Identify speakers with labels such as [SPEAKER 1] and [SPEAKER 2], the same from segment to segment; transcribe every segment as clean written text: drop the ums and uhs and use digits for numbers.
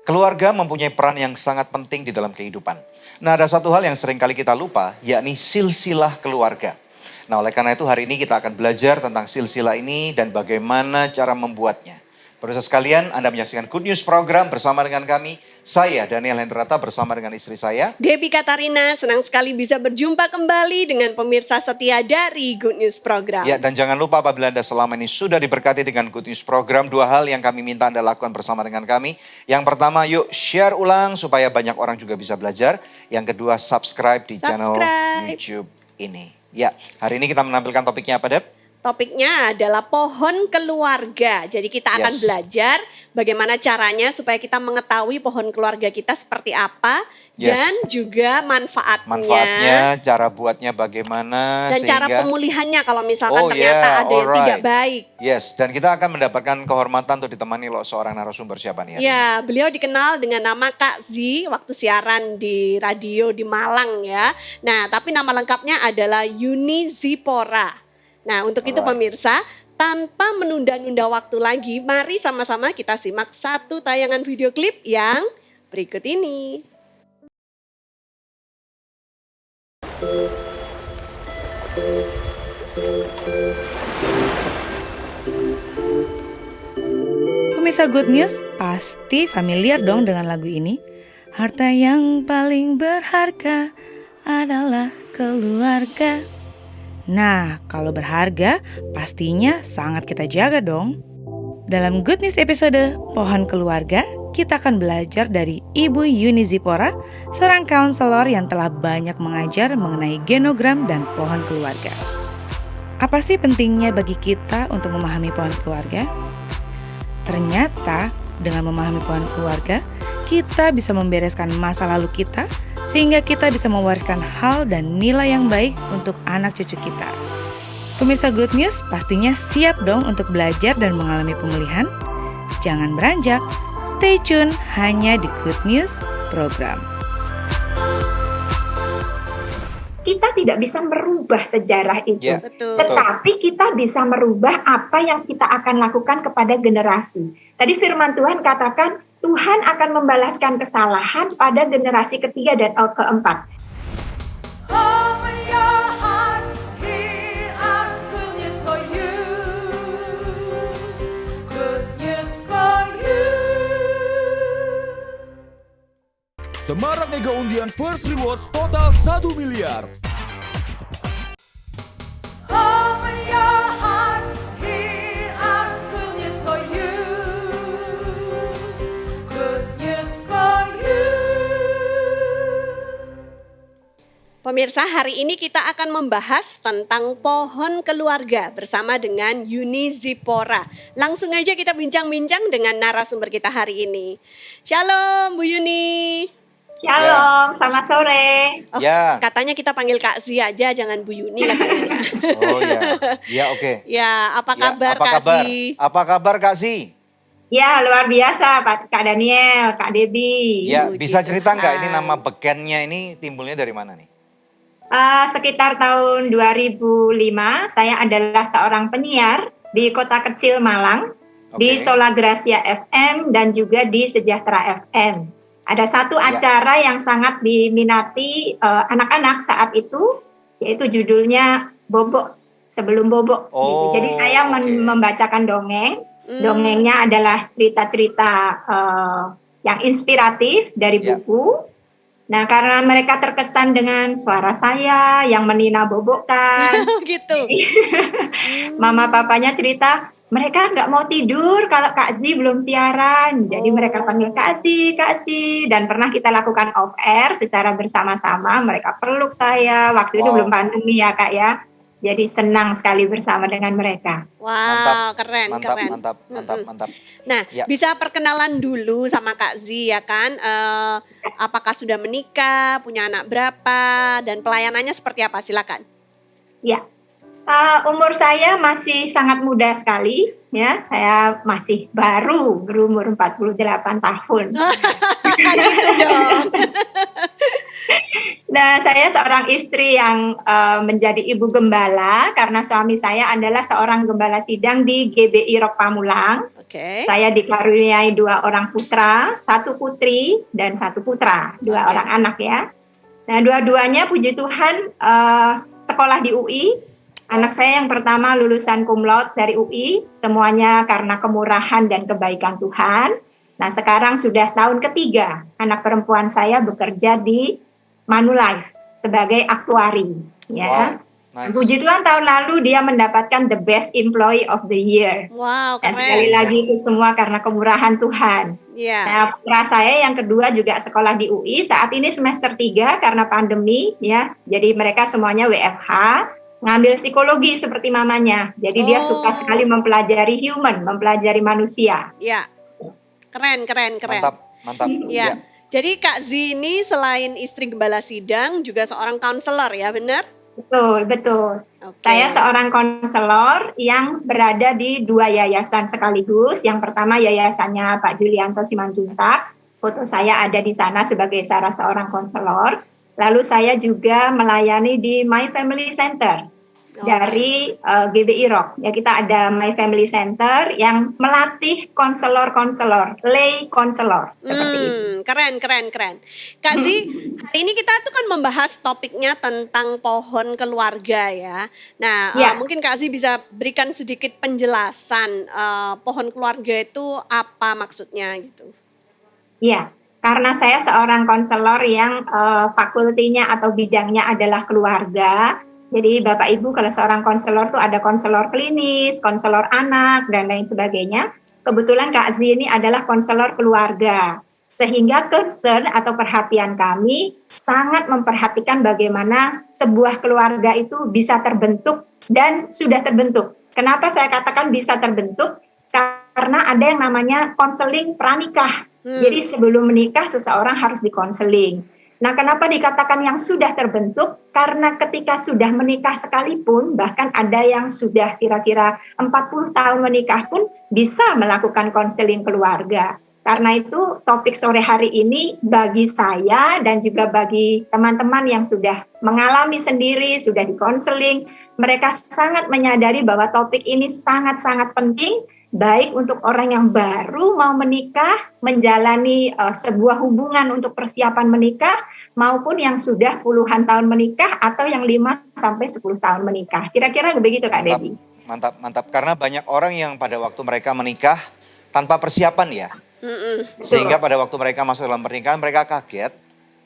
[SPEAKER 1] Keluarga mempunyai peran yang sangat penting di dalam kehidupan. Nah, ada satu hal yang sering kali kita lupa, yakni silsilah keluarga. Nah, oleh karena itu hari ini kita akan belajar tentang silsilah ini dan bagaimana cara membuatnya. Pemirsa sekalian, Anda menyaksikan Good News Program bersama dengan kami. Saya Daniel Hendrata bersama dengan istri saya,
[SPEAKER 2] Debbie Katarina, senang sekali bisa berjumpa kembali dengan pemirsa setia dari Good News Program.
[SPEAKER 1] Ya, dan jangan lupa apabila Anda selama ini sudah diberkati dengan Good News Program, dua hal yang kami minta Anda lakukan bersama dengan kami. Yang pertama, yuk share ulang supaya banyak orang juga bisa belajar. Yang kedua, subscribe di channel YouTube ini. Ya, hari ini kita menampilkan topiknya apa, Deb?
[SPEAKER 2] Topiknya adalah pohon keluarga. Jadi kita akan belajar bagaimana caranya supaya kita mengetahui pohon keluarga kita seperti apa. Dan juga manfaatnya.
[SPEAKER 1] Manfaatnya, cara buatnya bagaimana.
[SPEAKER 2] Dan cara pemulihannya kalau misalkan ternyata ada yang tidak baik.
[SPEAKER 1] Yes, dan kita akan mendapatkan kehormatan untuk ditemani loh seorang narasumber siapa nih?
[SPEAKER 2] Ya, beliau dikenal dengan nama Kak Z waktu siaran di radio di Malang ya. Nah, tapi nama lengkapnya adalah Yuni Zipora. Nah, untuk itu pemirsa, tanpa menunda-nunda waktu lagi, mari sama-sama kita simak satu tayangan video klip yang berikut ini.
[SPEAKER 3] Pemirsa Good News, pasti familiar dong dengan lagu ini. Harta yang paling berharga adalah keluarga. Nah, kalau berharga, pastinya sangat kita jaga dong. Dalam Good News episode Pohon Keluarga, kita akan belajar dari Ibu Yuni Zipora, seorang kaunselor yang telah banyak mengajar mengenai genogram dan pohon keluarga. Apa sih pentingnya bagi kita untuk memahami pohon keluarga? Ternyata, dengan memahami pohon keluarga, kita bisa membereskan masa lalu kita, sehingga kita bisa mewariskan hal dan nilai yang baik untuk anak cucu kita. Pemirsa Good News pastinya siap dong untuk belajar dan mengalami pemulihan. Jangan beranjak, stay tune hanya di Good News Program.
[SPEAKER 4] Kita tidak bisa merubah sejarah itu,
[SPEAKER 2] Betul.
[SPEAKER 4] tetapi kita bisa merubah apa yang kita akan lakukan kepada generasi. Tadi firman Tuhan katakan, Tuhan akan membalaskan kesalahan pada generasi ketiga dan keempat.
[SPEAKER 5] Semarak Mega Undian First Rewards total 1 miliar.
[SPEAKER 2] Pemirsa, hari ini kita akan membahas tentang pohon keluarga bersama dengan Yuni Zipora. Langsung aja kita bincang-bincang dengan narasumber kita hari ini. Shalom Bu Yuni.
[SPEAKER 4] Shalom, selamat sore.
[SPEAKER 2] Katanya kita panggil Kak Z aja, jangan Bu Yuni katanya.
[SPEAKER 1] Oh ya, ya oke.
[SPEAKER 2] Ya, apa kabar Kak Z?
[SPEAKER 1] Apa kabar Kak Z?
[SPEAKER 4] Ya, luar biasa Pak Kak Daniel, Kak Debbie.
[SPEAKER 1] Ya, bisa cerita nggak ini nama bekennya ini timbulnya dari mana nih?
[SPEAKER 4] Sekitar tahun 2005, saya adalah seorang penyiar di kota kecil Malang, di Sola Gracia FM dan juga di Sejahtera FM. Ada satu acara yang sangat diminati anak-anak saat itu, yaitu judulnya Bobok Sebelum Bobok. Gitu. Jadi saya membacakan dongeng. Dongengnya adalah cerita-cerita yang inspiratif dari buku. Nah, karena mereka terkesan dengan suara saya yang menina bobokkan.
[SPEAKER 2] Gitu.
[SPEAKER 4] Mama papanya cerita, mereka nggak mau tidur kalau Kak Z belum siaran. Jadi mereka panggil Kak Z. Dan pernah kita lakukan off air secara bersama-sama. Mereka peluk saya. Waktu itu belum pandemi ya Kak ya. Jadi senang sekali bersama dengan mereka.
[SPEAKER 2] Wow, keren.
[SPEAKER 1] Mantap.
[SPEAKER 2] Nah, bisa perkenalan dulu sama Kak Z ya kan? Apakah sudah menikah, punya anak berapa, dan pelayanannya seperti apa? Silakan.
[SPEAKER 4] Ya, umur saya masih sangat muda sekali. Ya, saya masih baru berumur 48 tahun.
[SPEAKER 2] Gitu dong.
[SPEAKER 4] Nah, saya seorang istri yang menjadi ibu gembala karena suami saya adalah seorang gembala sidang di GBI Rock Pamulang.
[SPEAKER 2] Oke.
[SPEAKER 4] Saya dikaruniai 2 orang putra, 1 putri dan 1 putra, 2
[SPEAKER 2] Oke.
[SPEAKER 4] orang anak ya. Nah, dua-duanya puji Tuhan sekolah di UI. Anak saya yang pertama lulusan cum laude dari UI, semuanya karena kemurahan dan kebaikan Tuhan. Nah, sekarang sudah tahun ketiga anak perempuan saya bekerja di Manulife sebagai aktuari ya.
[SPEAKER 1] Wow, nice.
[SPEAKER 4] Puji Tuhan tahun lalu dia mendapatkan the best employee of the year.
[SPEAKER 2] Wow,
[SPEAKER 4] Dan
[SPEAKER 2] keren.
[SPEAKER 4] sekali lagi itu semua karena kemurahan Tuhan.
[SPEAKER 2] Iya.
[SPEAKER 4] Nah, putra saya yang kedua juga sekolah di UI, saat ini semester 3 karena pandemi ya. Jadi mereka semuanya WFH, ngambil psikologi seperti mamanya. Jadi dia suka sekali mempelajari human, mempelajari manusia.
[SPEAKER 2] Iya. Keren.
[SPEAKER 1] Mantap.
[SPEAKER 2] Iya. Jadi Kak Z ini selain istri gembala sidang juga seorang konselor ya, benar?
[SPEAKER 4] Betul.
[SPEAKER 2] Oke.
[SPEAKER 4] Saya seorang konselor yang berada di 2 yayasan sekaligus. Yang pertama yayasannya Pak Julianto Simanjuntak. Foto saya ada di sana sebagai salah seorang konselor. Lalu saya juga melayani di My Family Center dari GBI Rock. Ya, kita ada My Family Center yang melatih konselor-konselor, lay konselor seperti itu.
[SPEAKER 2] Keren. Kak Z, hari ini kita tuh kan membahas topiknya tentang pohon keluarga ya. Nah,
[SPEAKER 4] Ya.
[SPEAKER 2] mungkin Kak Z bisa berikan sedikit penjelasan pohon keluarga itu apa maksudnya gitu.
[SPEAKER 4] Iya, karena saya seorang konselor yang fakultinya atau bidangnya adalah keluarga. Jadi Bapak Ibu kalau seorang konselor tuh ada konselor klinis, konselor anak, dan lain sebagainya. Kebetulan Kak Z ini adalah konselor keluarga. Sehingga concern atau perhatian kami sangat memperhatikan bagaimana sebuah keluarga itu bisa terbentuk dan sudah terbentuk. Kenapa saya katakan bisa terbentuk? Karena ada yang namanya konseling pranikah. Jadi sebelum menikah seseorang harus dikonseling. Nah, kenapa dikatakan yang sudah terbentuk? Karena ketika sudah menikah sekalipun, bahkan ada yang sudah kira-kira 40 tahun menikah pun bisa melakukan konseling keluarga. Karena itu topik sore hari ini bagi saya dan juga bagi teman-teman yang sudah mengalami sendiri, sudah dikonseling, mereka sangat menyadari bahwa topik ini sangat-sangat penting, baik untuk orang yang baru mau menikah, menjalani sebuah hubungan untuk persiapan menikah, maupun yang sudah puluhan tahun menikah atau yang 5-10 tahun menikah. Kira-kira begitu Kak Debbie.
[SPEAKER 1] Mantap. Karena banyak orang yang pada waktu mereka menikah tanpa persiapan ya. Sehingga pada waktu mereka masuk dalam pernikahan mereka kaget.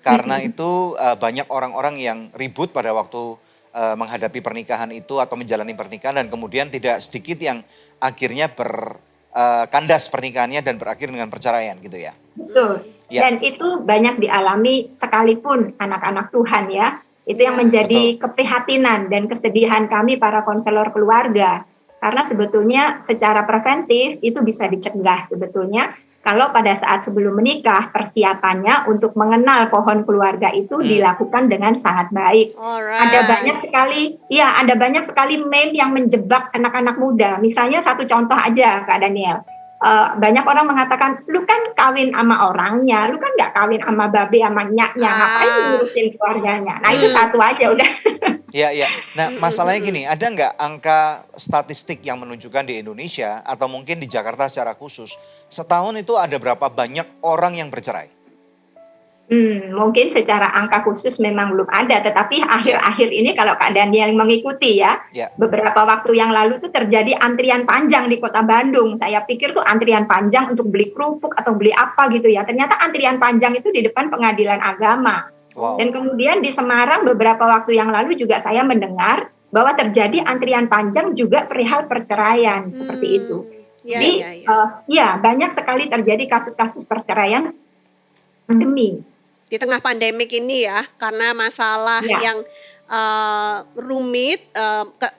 [SPEAKER 1] Karena itu banyak orang-orang yang ribut pada waktu menghadapi pernikahan itu atau menjalani pernikahan. Dan kemudian tidak sedikit yang akhirnya berkandas pernikahannya dan berakhir dengan perceraian gitu ya.
[SPEAKER 4] Betul.
[SPEAKER 1] Ya.
[SPEAKER 4] Dan itu banyak dialami sekalipun anak-anak Tuhan ya. Itu yang menjadi keprihatinan dan kesedihan kami para konselor keluarga. Karena sebetulnya secara preventif itu bisa dicegah sebetulnya. Kalau pada saat sebelum menikah persiapannya untuk mengenal pohon keluarga itu dilakukan dengan sangat baik. Ada banyak sekali meme yang menjebak anak-anak muda. Misalnya satu contoh aja Kak Daniel. Banyak orang mengatakan, lu kan kawin sama orangnya, lu kan nggak kawin sama babe sama nyaknya, ngapain ngurusin keluarganya. Nah itu satu aja udah.
[SPEAKER 1] Iya. Nah masalahnya gini, ada nggak angka statistik yang menunjukkan di Indonesia atau mungkin di Jakarta secara khusus, setahun itu ada berapa banyak orang yang bercerai?
[SPEAKER 4] Mungkin secara angka khusus memang belum ada, tetapi akhir-akhir ini kalau Kak Daniel mengikuti ya, beberapa waktu yang lalu tuh terjadi antrian panjang di Kota Bandung. Saya pikir tuh antrian panjang untuk beli kerupuk atau beli apa gitu ya. Ternyata antrian panjang itu di depan pengadilan agama. Wow. Dan kemudian di Semarang beberapa waktu yang lalu juga saya mendengar bahwa terjadi antrian panjang juga perihal perceraian seperti itu. Jadi banyak sekali terjadi kasus-kasus perceraian pandemi.
[SPEAKER 2] Di tengah pandemik ini ya, karena masalah yang rumit,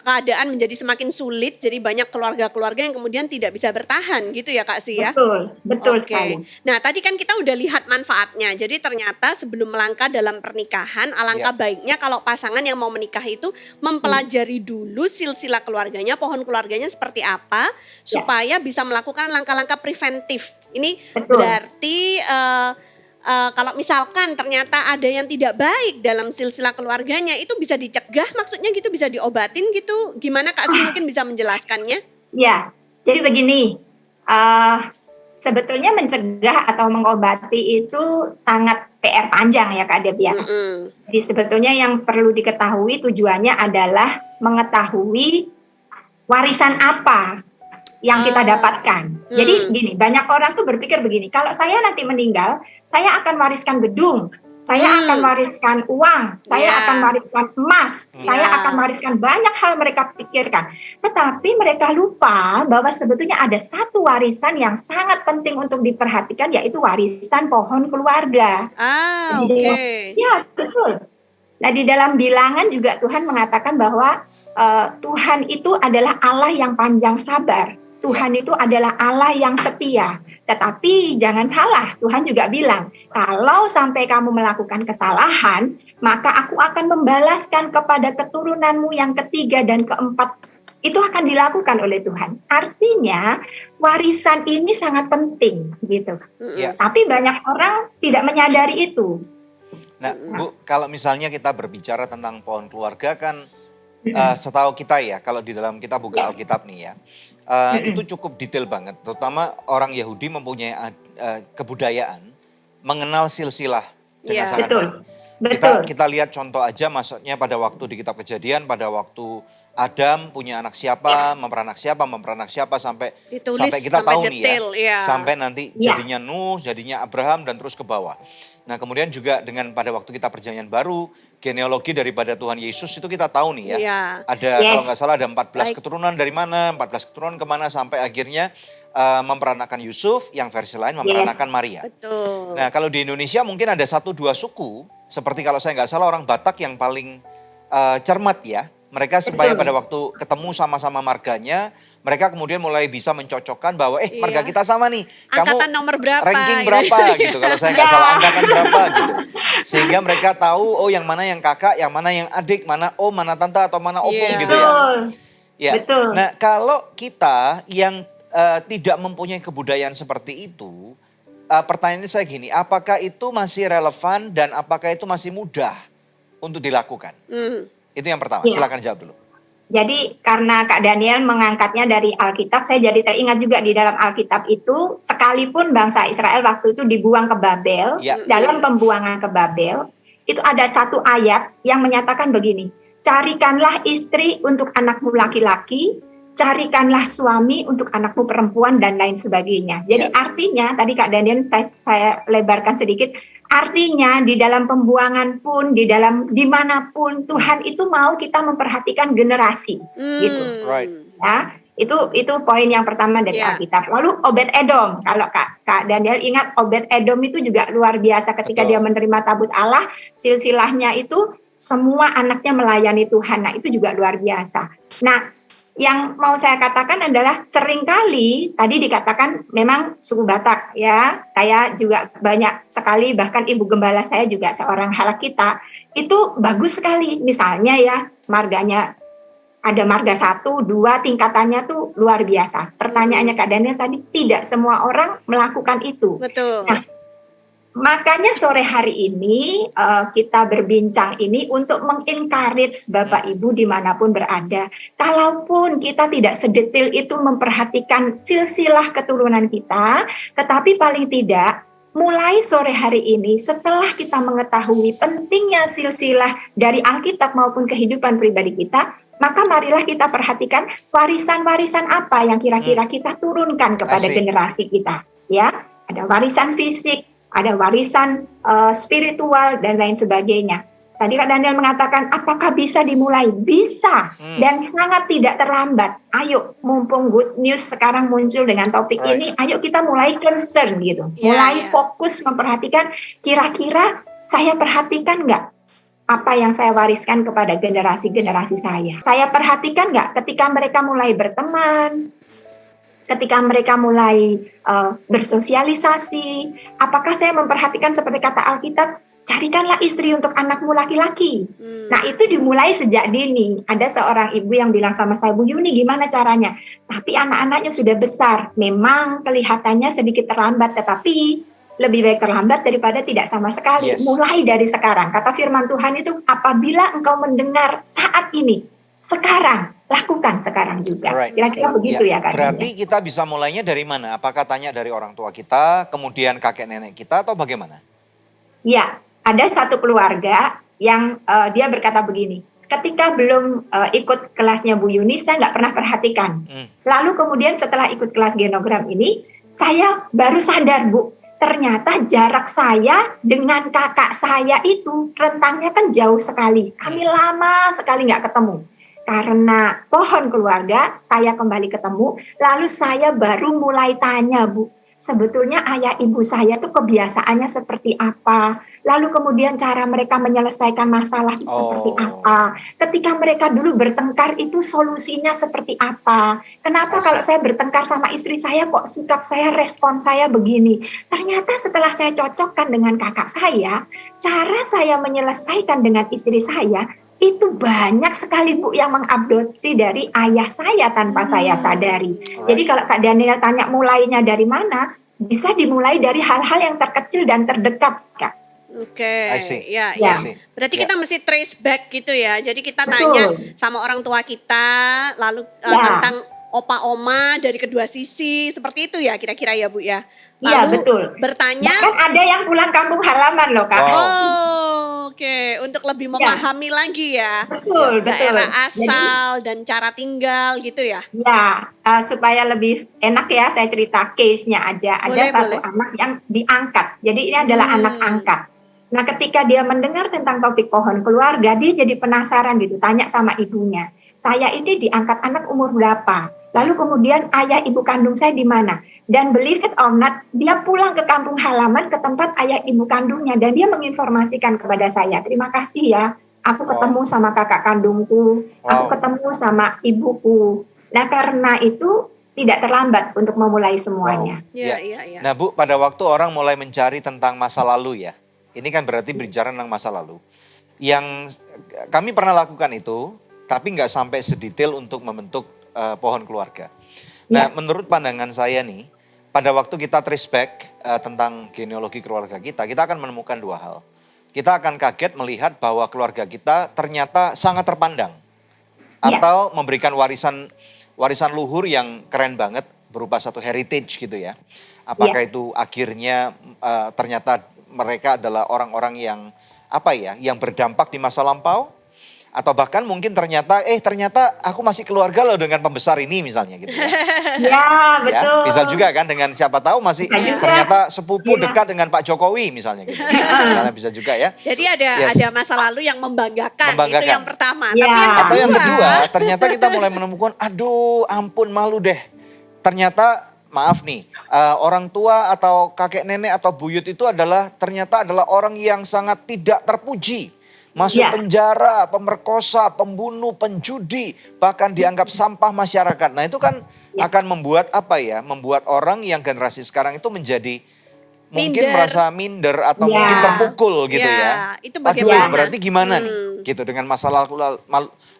[SPEAKER 2] keadaan menjadi semakin sulit, jadi banyak keluarga-keluarga yang kemudian tidak bisa bertahan gitu ya Kak Si ya?
[SPEAKER 4] Betul sekali.
[SPEAKER 2] Nah tadi kan kita udah lihat manfaatnya, jadi ternyata sebelum melangkah dalam pernikahan, alangkah baiknya kalau pasangan yang mau menikah itu mempelajari dulu silsilah keluarganya, pohon keluarganya seperti apa, supaya bisa melakukan langkah-langkah preventif. Ini berarti kalau misalkan ternyata ada yang tidak baik dalam silsilah keluarganya, itu bisa dicegah maksudnya gitu, bisa diobatin gitu. Gimana Kak Zi mungkin bisa menjelaskannya?
[SPEAKER 4] Ya, jadi begini, eh, sebetulnya mencegah atau mengobati itu sangat PR panjang ya Kak Deb ya. Jadi sebetulnya yang perlu diketahui tujuannya adalah mengetahui warisan apa yang kita dapatkan. Jadi gini, banyak orang tuh berpikir begini, kalau saya nanti meninggal, saya akan wariskan gedung, saya akan wariskan uang, saya akan wariskan emas, saya akan wariskan banyak hal mereka pikirkan. Tetapi mereka lupa bahwa sebetulnya ada satu warisan yang sangat penting untuk diperhatikan, yaitu warisan pohon keluarga.
[SPEAKER 2] Oke.
[SPEAKER 4] Ya, betul. Nah, di dalam Bilangan juga Tuhan mengatakan bahwa Tuhan itu adalah Allah yang panjang sabar. Tuhan itu adalah Allah yang setia. Tetapi jangan salah, Tuhan juga bilang, kalau sampai kamu melakukan kesalahan, maka aku akan membalaskan kepada keturunanmu yang ketiga dan keempat. Itu akan dilakukan oleh Tuhan. Artinya warisan ini sangat penting gitu. Tapi banyak orang tidak menyadari itu.
[SPEAKER 1] Nah, Bu, kalau misalnya kita berbicara tentang pohon keluarga kan, setahu kita ya, kalau di dalam kita buka Alkitab nih ya, itu cukup detail banget. Terutama orang Yahudi mempunyai kebudayaan mengenal silsilah dengan sangat baik. Kita lihat contoh aja, maksudnya pada waktu di kitab Kejadian, pada waktu Adam punya anak siapa, memperanak siapa sampai kita
[SPEAKER 2] sampai
[SPEAKER 1] tahu
[SPEAKER 2] detail,
[SPEAKER 1] nih ya, sampai nanti jadinya Nuh, jadinya Abraham dan terus ke bawah. Nah kemudian juga dengan pada waktu kita perjanjian baru, genealogi daripada Tuhan Yesus itu kita tahu nih ya. Ada kalau nggak salah ada 14 keturunan dari mana, 14 keturunan kemana sampai akhirnya memperanakkan Yusuf, yang versi lain memperanakkan Maria.
[SPEAKER 2] Betul.
[SPEAKER 1] Nah kalau di Indonesia mungkin ada 1-2 suku, seperti kalau saya nggak salah orang Batak yang paling cermat ya. Mereka supaya pada waktu ketemu sama-sama marganya, mereka kemudian mulai bisa mencocokkan bahwa marga kita sama nih. Kamu
[SPEAKER 2] angkatan nomor berapa?
[SPEAKER 1] Ranking berapa gitu. Kalau saya nggak salah angkatan berapa gitu. Sehingga mereka tahu yang mana yang kakak, yang mana yang adik, mana om, mana tante atau mana opung gitu ya. Ya.
[SPEAKER 4] Betul.
[SPEAKER 1] Nah kalau kita yang tidak mempunyai kebudayaan seperti itu, pertanyaannya saya gini, apakah itu masih relevan dan apakah itu masih mudah untuk dilakukan? Itu yang pertama, silakan jawab dulu.
[SPEAKER 4] Jadi karena Kak Daniel mengangkatnya dari Alkitab, saya jadi teringat juga di dalam Alkitab itu, sekalipun bangsa Israel waktu itu dibuang ke Babel, dalam pembuangan ke Babel, itu ada satu ayat yang menyatakan begini, carikanlah istri untuk anakmu laki-laki, carikanlah suami untuk anakmu perempuan dan lain sebagainya. Jadi artinya, tadi Kak Daniel saya lebarkan sedikit, artinya di dalam pembuangan pun, di dalam dimanapun Tuhan itu mau kita memperhatikan generasi, gitu. Ya, itu poin yang pertama dari Alkitab. Lalu Obed Edom, kalau Kak Daniel ingat Obed Edom itu juga luar biasa ketika dia menerima tabut Allah, silsilahnya itu semua anaknya melayani Tuhan. Nah itu juga luar biasa. Nah yang mau saya katakan adalah seringkali tadi dikatakan memang suku Batak ya, saya juga banyak sekali, bahkan ibu gembala saya juga seorang halakita, itu bagus sekali misalnya ya marganya ada marga 1, 2 tingkatannya tuh luar biasa. Pertanyaannya Kak Daniel tadi, tidak semua orang melakukan itu.
[SPEAKER 2] Betul.
[SPEAKER 4] Nah, makanya sore hari ini kita berbincang ini untuk mengencourage Bapak Ibu dimanapun berada. Kalaupun kita tidak sedetil itu memperhatikan silsilah keturunan kita, tetapi paling tidak mulai sore hari ini setelah kita mengetahui pentingnya silsilah dari Alkitab maupun kehidupan pribadi kita, maka marilah kita perhatikan warisan-warisan apa yang kira-kira kita turunkan kepada generasi kita. Ya, ada warisan fisik, ada warisan spiritual dan lain sebagainya. Tadi Kak Daniel mengatakan, apakah bisa dimulai? Bisa, dan sangat tidak terlambat. Ayo, mumpung Good News sekarang muncul dengan topik ini, ayo kita mulai concern gitu. Mulai fokus memperhatikan, kira-kira saya perhatikan nggak apa yang saya wariskan kepada generasi-generasi saya. Saya perhatikan nggak ketika mereka mulai berteman, ketika mereka mulai bersosialisasi, apakah saya memperhatikan seperti kata Alkitab, carikanlah istri untuk anakmu laki-laki. Nah itu dimulai sejak dini. Ada seorang ibu yang bilang sama saya, Bu Yuni gimana caranya? Tapi anak-anaknya sudah besar, memang kelihatannya sedikit terlambat, tetapi lebih baik terlambat daripada tidak sama sekali.
[SPEAKER 1] Yes.
[SPEAKER 4] Mulai dari sekarang. Kata firman Tuhan itu, apabila engkau mendengar saat ini, sekarang, lakukan sekarang juga.
[SPEAKER 1] Alright.
[SPEAKER 4] Kira-kira begitu ya Kak.
[SPEAKER 1] Berarti kita bisa mulainya dari mana? Apakah tanya dari orang tua kita, kemudian kakek nenek kita, atau bagaimana?
[SPEAKER 4] Ya, ada satu keluarga yang dia berkata begini, ketika belum ikut kelasnya Bu Yuni, saya nggak pernah perhatikan. Lalu kemudian setelah ikut kelas genogram ini, saya baru sadar Bu, ternyata jarak saya dengan kakak saya itu rentangnya kan jauh sekali. Kami lama sekali nggak ketemu. Karena pohon keluarga, saya kembali ketemu, lalu saya baru mulai tanya Bu, sebetulnya ayah ibu saya tuh kebiasaannya seperti apa? Lalu kemudian cara mereka menyelesaikan masalah itu seperti apa? Ketika mereka dulu bertengkar itu solusinya seperti apa? Kenapa kalau saya bertengkar sama istri saya kok sikap saya, respon saya begini? Ternyata setelah saya cocokkan dengan kakak saya, cara saya menyelesaikan dengan istri saya itu banyak sekali Bu yang mengadopsi dari ayah saya tanpa saya sadari. Jadi kalau Kak Daniel tanya mulainya dari mana, bisa dimulai dari hal-hal yang terkecil dan terdekat, Kak.
[SPEAKER 2] Oke,
[SPEAKER 1] I see.
[SPEAKER 2] ya,
[SPEAKER 4] Ya.
[SPEAKER 2] ya. Berarti kita mesti trace back gitu ya. Jadi kita
[SPEAKER 4] Betul.
[SPEAKER 2] tanya sama orang tua kita, lalu
[SPEAKER 4] Ya.
[SPEAKER 2] tentang opa oma dari kedua sisi, seperti itu ya kira-kira ya Bu ya.
[SPEAKER 4] Iya,
[SPEAKER 2] Lalu
[SPEAKER 4] betul.
[SPEAKER 2] bertanya.
[SPEAKER 4] Bahkan ada yang pulang kampung halaman loh, Kak.
[SPEAKER 1] Wow.
[SPEAKER 2] Oh, oke, untuk lebih memahami lagi ya.
[SPEAKER 4] Betul, betul.
[SPEAKER 2] Daerah
[SPEAKER 4] Jadi,
[SPEAKER 2] asal dan cara tinggal gitu ya.
[SPEAKER 4] ya, supaya lebih enak ya, saya cerita case-nya aja. Ada
[SPEAKER 2] Boleh,
[SPEAKER 4] satu
[SPEAKER 2] boleh.
[SPEAKER 4] anak yang diangkat. Jadi ini adalah anak angkat. Nah, ketika dia mendengar tentang topik pohon keluarga, dia jadi penasaran gitu, tanya sama ibunya. Saya ini diangkat anak umur berapa? Lalu kemudian ayah ibu kandung saya di mana? Dan believe it or not, dia pulang ke kampung halaman ke tempat ayah ibu kandungnya dan dia menginformasikan kepada saya, terima kasih ya, aku ketemu sama kakak kandungku, aku ketemu sama ibuku. Nah, karena itu tidak terlambat untuk memulai semuanya.
[SPEAKER 2] Iya,
[SPEAKER 1] Ya.
[SPEAKER 2] iya, iya.
[SPEAKER 1] Nah Bu, pada waktu orang mulai mencari tentang masa lalu ya, ini kan berarti berbicara tentang masa lalu. Yang kami pernah lakukan itu, tapi nggak sampai sedetail untuk membentuk pohon keluarga. Nah, menurut pandangan saya nih, pada waktu kita trace back tentang genealogi keluarga kita akan menemukan dua hal. Kita akan kaget melihat bahwa keluarga kita ternyata sangat terpandang. Atau memberikan warisan luhur yang keren banget, berupa satu heritage gitu ya. Apakah itu akhirnya ternyata mereka adalah orang-orang yang yang berdampak di masa lampau, atau bahkan mungkin ternyata aku masih keluarga loh dengan pembesar ini misalnya gitu ya.
[SPEAKER 4] Ya, betul.
[SPEAKER 1] Ya, bisa juga kan dengan siapa tahu masih ternyata sepupu dekat dengan Pak Jokowi misalnya gitu. Misalnya bisa juga ya.
[SPEAKER 2] Jadi ada masa lalu yang membanggakan. Itu yang pertama.
[SPEAKER 4] Ya.
[SPEAKER 2] Tapi
[SPEAKER 1] Atau yang kedua, ternyata kita mulai menemukan, aduh ampun malu deh. Ternyata maaf nih, orang tua atau kakek nenek atau buyut itu ternyata adalah orang yang sangat tidak terpuji. Masuk penjara, pemerkosa, pembunuh, penjudi, bahkan dianggap sampah masyarakat. Nah itu kan akan membuat membuat orang yang generasi sekarang itu menjadi mungkin merasa minder atau mungkin terpukul gitu ya.
[SPEAKER 2] Itu bagaimana?
[SPEAKER 1] Aduh, berarti gimana nih gitu dengan masa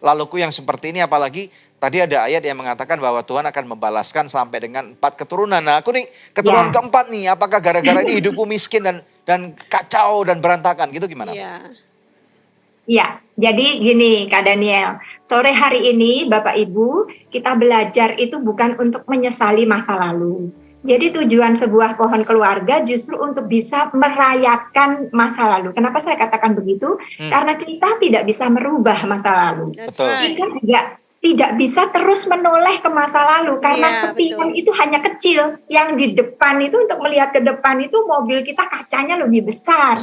[SPEAKER 1] laluku yang seperti ini, apalagi tadi ada ayat yang mengatakan bahwa Tuhan akan membalaskan sampai dengan 4 keturunan. Nah aku nih keturunan keempat nih, apakah gara-gara ini hidupku miskin dan kacau dan berantakan gitu gimana?
[SPEAKER 4] Ya, jadi gini Kak Daniel, sore hari ini Bapak Ibu kita belajar itu bukan untuk menyesali masa lalu. Jadi tujuan sebuah pohon keluarga justru untuk bisa merayakan masa lalu. Kenapa saya katakan begitu? Karena kita tidak bisa merubah masa lalu.
[SPEAKER 1] Betul.
[SPEAKER 4] Kita juga tidak bisa terus menoleh ke masa lalu karena settingan itu hanya kecil. Yang di depan itu untuk melihat ke depan itu mobil kita kacanya lebih besar.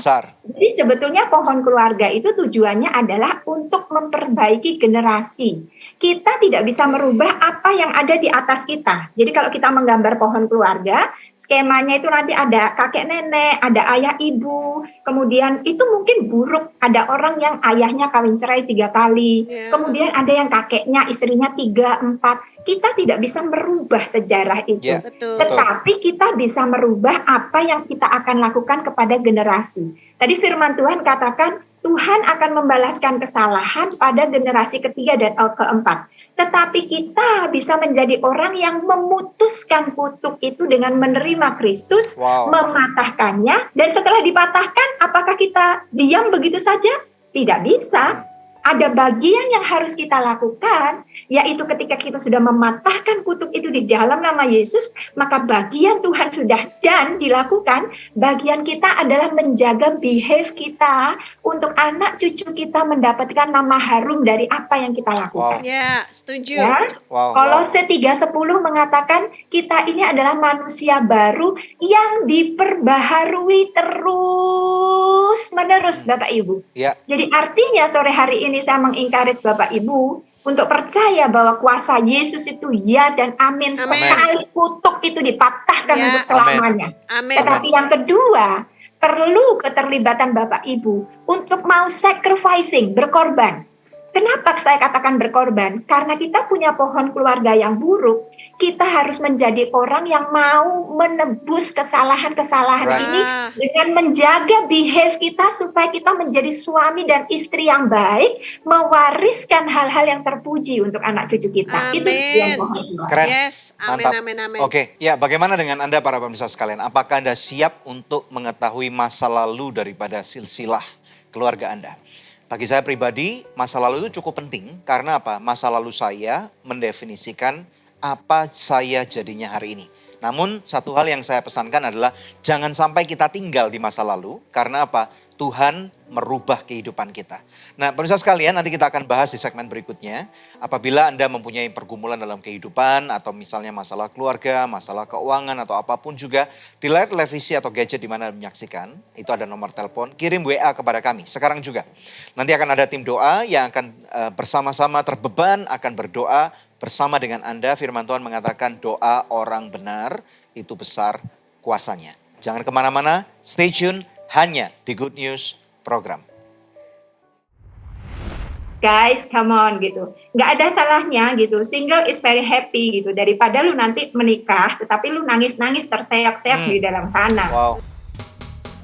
[SPEAKER 4] Jadi sebetulnya pohon keluarga itu tujuannya adalah untuk memperbaiki generasi. Kita tidak bisa merubah apa yang ada di atas kita. Jadi kalau kita menggambar pohon keluarga, skemanya itu nanti ada kakek nenek, ada ayah ibu, kemudian itu mungkin buruk. Ada orang yang ayahnya kawin cerai 3 kali, kemudian ada yang kakeknya istrinya 3, 4. Kita tidak bisa merubah sejarah itu. Tetapi kita bisa merubah apa yang kita akan lakukan kepada generasi. Tadi firman Tuhan katakan, Tuhan akan membalaskan kesalahan pada generasi ketiga dan keempat. Tetapi kita bisa menjadi orang yang memutuskan kutuk itu dengan menerima Kristus,
[SPEAKER 1] Wow.
[SPEAKER 4] mematahkannya, dan setelah dipatahkan, apakah kita diam begitu saja? Tidak bisa. Ada bagian yang harus kita lakukan, yaitu ketika kita sudah mematahkan kutuk itu di dalam nama Yesus, maka bagian Tuhan sudah dan dilakukan. Bagian kita adalah menjaga behave kita untuk anak cucu kita mendapatkan nama harum dari apa yang kita lakukan.
[SPEAKER 2] Ya, setuju.
[SPEAKER 4] Ya.
[SPEAKER 1] Wow.
[SPEAKER 4] Kolose 3:10 mengatakan kita ini adalah manusia baru yang diperbaharui terus menerus, Bapak Ibu.
[SPEAKER 1] Ya.
[SPEAKER 4] Jadi artinya sore hari ini saya mengencourage Bapak Ibu untuk percaya bahwa kuasa Yesus itu ya dan amin.
[SPEAKER 2] Amin.
[SPEAKER 4] Sekali kutuk itu dipatahkan
[SPEAKER 2] Ya.
[SPEAKER 4] untuk selamanya.
[SPEAKER 2] Amin.
[SPEAKER 4] Tetapi yang kedua, perlu keterlibatan Bapak Ibu untuk mau sacrificing, berkorban. Kenapa saya katakan berkorban? Karena kita punya pohon keluarga yang buruk. Kita harus menjadi orang yang mau menebus kesalahan-kesalahan
[SPEAKER 1] Right.
[SPEAKER 4] ini dengan menjaga behave kita supaya kita menjadi suami dan istri yang baik, mewariskan hal-hal yang terpuji untuk anak cucu kita. Itu yang
[SPEAKER 2] Amin.
[SPEAKER 4] pohon keluarga.
[SPEAKER 1] Keren.
[SPEAKER 2] Yes, amin,
[SPEAKER 1] Mantap.
[SPEAKER 2] amin, amin.
[SPEAKER 1] Oke, ya bagaimana dengan Anda para pemirsa sekalian? Apakah Anda siap untuk mengetahui masa lalu daripada silsilah keluarga Anda? Bagi saya pribadi, masa lalu itu cukup penting karena apa? Masa lalu saya mendefinisikan apa saya jadinya hari ini. Namun satu hal yang saya pesankan adalah jangan sampai kita tinggal di masa lalu karena apa? Tuhan merubah kehidupan kita. Nah, pemirsa sekalian, nanti kita akan bahas di segmen berikutnya. Apabila Anda mempunyai pergumulan dalam kehidupan atau misalnya masalah keluarga, masalah keuangan atau apapun juga, di layar televisi atau gadget di mana Anda menyaksikan, itu ada nomor telepon, kirim WA kepada kami sekarang juga. Nanti akan ada tim doa yang akan bersama-sama terbeban akan berdoa bersama dengan Anda. Firman Tuhan mengatakan doa orang benar itu besar kuasanya. Jangan kemana-mana, stay tune hanya di Good News program.
[SPEAKER 4] Guys, come on gitu. Nggak ada salahnya gitu. Single is very happy gitu. Daripada lu nanti menikah, tetapi lu nangis-nangis terseok-seok di dalam sana.
[SPEAKER 1] Wow.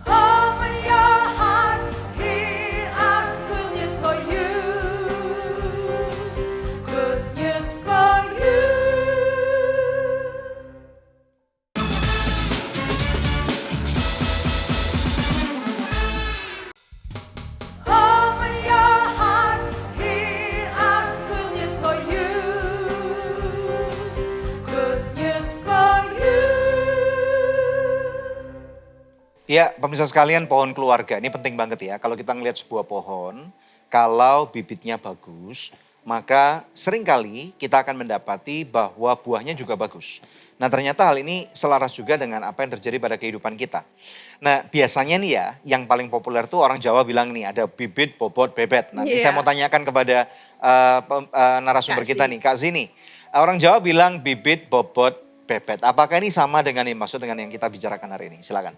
[SPEAKER 6] Open your heart, hear our good news for you. Good news for you. Open your heart, hear our good news for you. Good news for you.
[SPEAKER 1] Ya, pemirsa sekalian, pohon keluarga ini penting banget ya. Kalau kita ngelihat sebuah pohon, kalau bibitnya bagus, maka seringkali kita akan mendapati bahwa buahnya juga bagus. Nah, ternyata hal ini selaras juga dengan apa yang terjadi pada kehidupan kita. Nah, biasanya nih ya, yang paling populer tuh orang Jawa bilang nih, ada bibit, bobot, bebet. Nanti
[SPEAKER 2] Iya.
[SPEAKER 1] saya mau tanyakan kepada narasumber
[SPEAKER 2] Kak
[SPEAKER 1] kita
[SPEAKER 2] Zi.
[SPEAKER 1] nih, Kak Zini. Orang Jawa bilang bibit, bobot, bebet. Apakah ini sama dengan yang maksud dengan yang kita bicarakan hari ini? Silakan.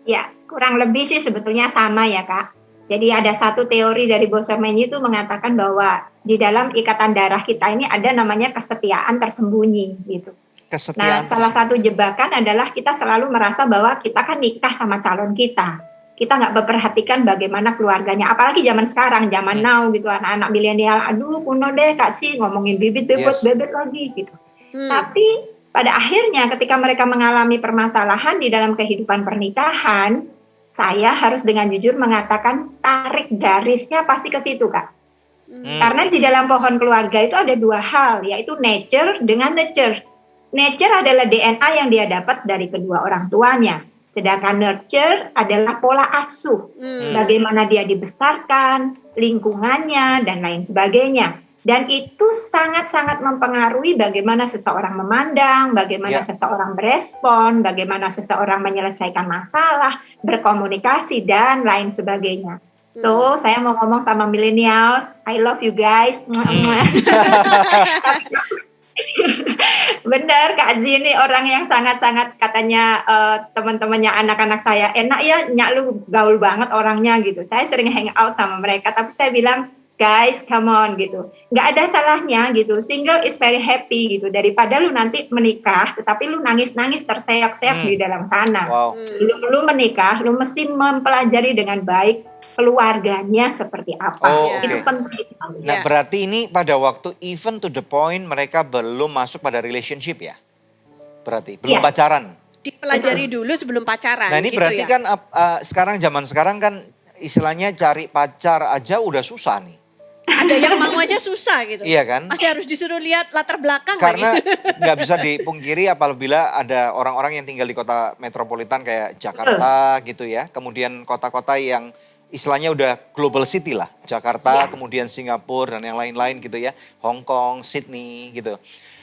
[SPEAKER 4] Ya, kurang lebih sih sebetulnya sama ya Kak. Jadi ada satu teori dari Bosormenyi itu mengatakan bahwa di dalam ikatan darah kita ini ada namanya kesetiaan tersembunyi gitu.
[SPEAKER 1] Kesetiaan.
[SPEAKER 4] Nah, salah satu jebakan adalah kita selalu merasa bahwa kita kan nikah sama calon kita. Kita nggak memperhatikan bagaimana keluarganya. Apalagi zaman sekarang, zaman now gitu. Anak-anak milenial, aduh kuno deh Kak sih ngomongin bibit,
[SPEAKER 1] Yes.
[SPEAKER 4] bebet lagi gitu. Tapi pada akhirnya ketika mereka mengalami permasalahan di dalam kehidupan pernikahan, saya harus dengan jujur mengatakan tarik garisnya pasti ke situ Kak. Karena di dalam pohon keluarga itu ada dua hal, yaitu nature dengan nurture. Nature adalah DNA yang dia dapat dari kedua orang tuanya. Sedangkan nurture adalah pola asuh. Bagaimana dia dibesarkan, lingkungannya, dan lain sebagainya. Dan itu sangat-sangat mempengaruhi bagaimana seseorang memandang, bagaimana
[SPEAKER 1] Ya.
[SPEAKER 4] seseorang berespon, bagaimana seseorang menyelesaikan masalah, berkomunikasi, dan lain sebagainya. So, saya mau ngomong sama millennials, I love you guys. Benar, Kak Zi ini orang yang sangat-sangat katanya teman-temannya anak-anak saya, enak ya, nyak lu gaul banget orangnya gitu. Saya sering hang out sama mereka, tapi saya bilang, guys, come on gitu. Nggak ada salahnya gitu, single is very happy gitu. Daripada lu nanti menikah, tetapi lu nangis-nangis terseok-seok di dalam sana.
[SPEAKER 1] Wow.
[SPEAKER 4] Lu menikah, lu mesti mempelajari dengan baik keluarganya seperti apa.
[SPEAKER 1] Oh,
[SPEAKER 2] Iya.
[SPEAKER 4] Itu
[SPEAKER 1] oke.
[SPEAKER 4] penting.
[SPEAKER 1] Nah,
[SPEAKER 2] Ya.
[SPEAKER 1] berarti ini pada waktu even to the point mereka belum masuk pada relationship ya? Berarti belum
[SPEAKER 4] Iya.
[SPEAKER 1] pacaran.
[SPEAKER 2] Dipelajari dulu sebelum pacaran
[SPEAKER 1] Nah, ini
[SPEAKER 2] gitu
[SPEAKER 1] berarti
[SPEAKER 2] ya.
[SPEAKER 1] kan zaman sekarang kan istilahnya cari pacar aja udah susah nih.
[SPEAKER 2] Ada yang mau aja susah gitu.
[SPEAKER 1] Iya kan?
[SPEAKER 2] Masih harus disuruh lihat latar belakang
[SPEAKER 1] Karena
[SPEAKER 2] lagi.
[SPEAKER 1] nggak bisa dipungkiri apabila ada orang-orang yang tinggal di kota metropolitan kayak Jakarta gitu ya. Kemudian kota-kota yang istilahnya udah global city lah. Jakarta, kemudian Singapura dan yang lain-lain gitu ya. Hong Kong, Sydney gitu.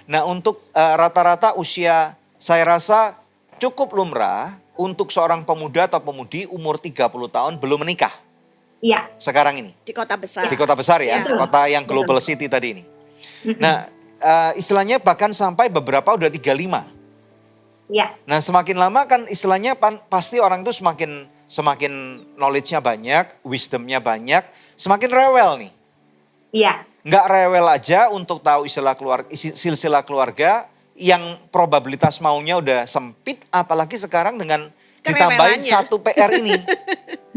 [SPEAKER 1] Nah, untuk rata-rata usia saya rasa cukup lumrah untuk seorang pemuda atau pemudi umur 30 tahun belum menikah
[SPEAKER 4] Iya,
[SPEAKER 1] sekarang ini.
[SPEAKER 2] Di kota besar.
[SPEAKER 1] Di kota besar ya,
[SPEAKER 2] Iya.
[SPEAKER 1] kota yang global city tadi ini. Nah, istilahnya bahkan sampai beberapa udah 35.
[SPEAKER 4] iya,
[SPEAKER 1] Nah, semakin lama kan istilahnya pasti orang itu semakin knowledge-nya banyak, wisdom-nya banyak, semakin rewel nih.
[SPEAKER 4] iya.
[SPEAKER 1] Nggak rewel aja untuk tahu silsilah keluarga yang probabilitas maunya udah sempit, apalagi sekarang dengan ditambahin
[SPEAKER 2] Kerewelannya.
[SPEAKER 1] satu PR ini.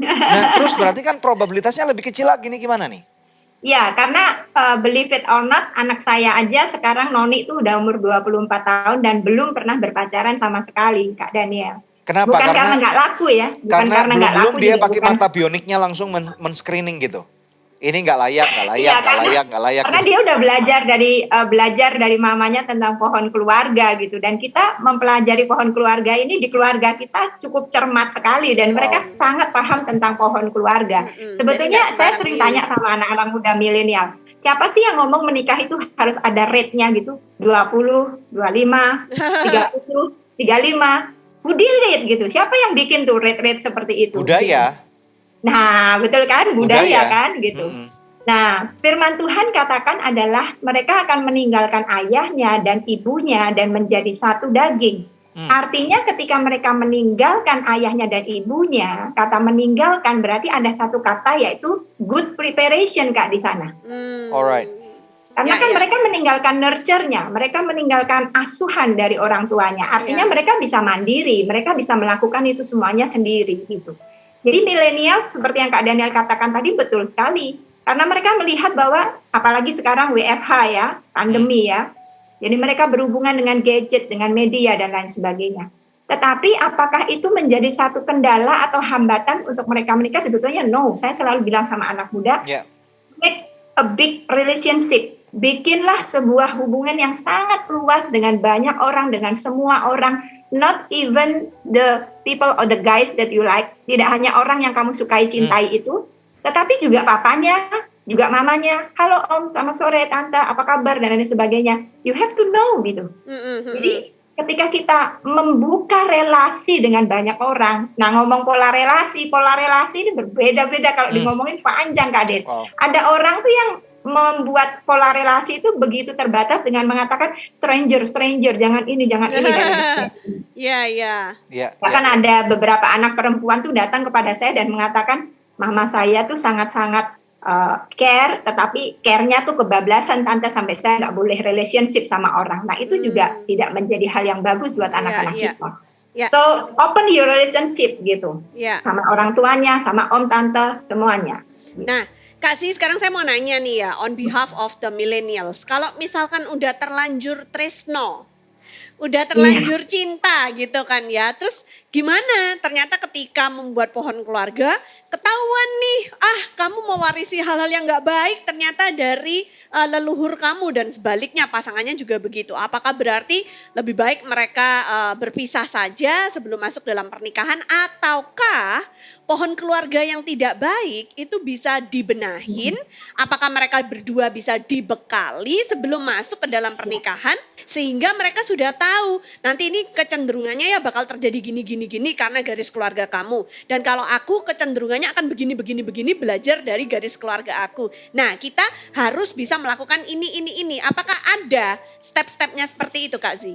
[SPEAKER 1] Nah, terus berarti kan probabilitasnya lebih kecil lagi nih, gimana nih?
[SPEAKER 4] Ya, karena believe it or not, anak saya aja sekarang Noni tuh udah umur 24 tahun dan belum pernah berpacaran sama sekali, Kak Daniel.
[SPEAKER 1] Kenapa?
[SPEAKER 4] Bukan karena nggak laku ya, bukan karena nggak
[SPEAKER 1] belum
[SPEAKER 4] laku
[SPEAKER 1] dia
[SPEAKER 4] juga,
[SPEAKER 1] pakai
[SPEAKER 4] bukan.
[SPEAKER 1] mata bioniknya langsung men-screening gitu. Ini nggak layak,
[SPEAKER 4] Iya,
[SPEAKER 1] nggak layak.
[SPEAKER 4] Karena
[SPEAKER 1] Gitu.
[SPEAKER 4] dia udah belajar dari mamanya tentang pohon keluarga gitu, dan kita mempelajari pohon keluarga ini di keluarga kita cukup cermat sekali dan mereka sangat paham tentang pohon keluarga. Sebetulnya
[SPEAKER 2] Jadi nggak
[SPEAKER 4] saya
[SPEAKER 2] sembarang
[SPEAKER 4] sering
[SPEAKER 2] milih.
[SPEAKER 4] tanya sama anak-anak muda milenials, siapa sih yang ngomong menikah itu harus ada rate-nya gitu, 20, 25, 30, 35. Who did it gitu? Siapa yang bikin tuh rate-rate seperti itu?
[SPEAKER 1] Budaya.
[SPEAKER 4] Nah, betul kan? Budaya kan gitu.
[SPEAKER 1] Mm-mm.
[SPEAKER 4] Nah, firman Tuhan katakan adalah mereka akan meninggalkan ayahnya dan ibunya dan menjadi satu daging. Artinya ketika mereka meninggalkan ayahnya dan ibunya, kata meninggalkan berarti ada satu kata yaitu good preparation, Kak, di sana.
[SPEAKER 1] Alright.
[SPEAKER 4] Karena
[SPEAKER 2] Ya,
[SPEAKER 4] kan
[SPEAKER 2] ya.
[SPEAKER 4] mereka meninggalkan nurture-nya, mereka meninggalkan asuhan dari orang tuanya. Artinya
[SPEAKER 2] Ya.
[SPEAKER 4] mereka bisa mandiri, mereka bisa melakukan itu semuanya sendiri gitu. Jadi milenial seperti yang Kak Daniel katakan tadi betul sekali. Karena mereka melihat bahwa apalagi sekarang WFH ya, pandemi ya. Jadi mereka berhubungan dengan gadget, dengan media dan lain sebagainya. Tetapi apakah itu menjadi satu kendala atau hambatan untuk mereka menikah? Sebetulnya no. Saya selalu bilang sama anak muda,
[SPEAKER 1] Ya.
[SPEAKER 4] make a big relationship. Bikinlah sebuah hubungan yang sangat luas dengan banyak orang, dengan semua orang. Not even the people or the guys that you like. Tidak hanya orang yang kamu sukai, cintai itu. Tetapi juga papanya, juga mamanya. Halo om, selamat sore tante, apa kabar, dan lain sebagainya. You have to know gitu. Jadi ketika kita membuka relasi dengan banyak orang, nah ngomong pola relasi ini berbeda-beda kalau ngomongin panjang Kak Den.
[SPEAKER 1] Wow.
[SPEAKER 4] Ada orang tuh yang membuat pola relasi itu begitu terbatas dengan mengatakan stranger, jangan ini, jangan ini, dan ini.
[SPEAKER 2] Iya, iya.
[SPEAKER 1] Ya.
[SPEAKER 4] Bahkan ada beberapa anak perempuan tuh datang kepada saya dan mengatakan, mama saya tuh sangat-sangat care, tetapi care-nya tuh kebablasan tante sampai saya nggak boleh relationship sama orang. Nah itu juga tidak menjadi hal yang bagus buat anak-anak
[SPEAKER 2] iya.
[SPEAKER 4] kita.
[SPEAKER 2] Ya.
[SPEAKER 4] So open your relationship gitu,
[SPEAKER 2] Ya.
[SPEAKER 4] sama orang tuanya, sama om tante semuanya.
[SPEAKER 2] Nah, Kak Si, sekarang saya mau nanya nih ya, on behalf of the millennials. Kalau misalkan udah terlanjur tresno, udah terlanjur cinta gitu kan ya. Terus gimana? Ternyata ketika membuat pohon keluarga, ketahuan nih, kamu mewarisi hal-hal yang gak baik ternyata dari leluhur kamu, dan sebaliknya pasangannya juga begitu. Apakah berarti lebih baik mereka berpisah saja sebelum masuk dalam pernikahan, ataukah pohon keluarga yang tidak baik itu bisa dibenahin? Apakah mereka berdua bisa dibekali sebelum masuk ke dalam pernikahan sehingga mereka sudah tahu nanti ini kecenderungannya ya bakal terjadi gini karena garis keluarga kamu, dan kalau aku kecenderungannya akan begini belajar dari garis keluarga aku. Nah, kita harus bisa melakukan ini. Apakah ada step-stepnya seperti itu, Kak Zi?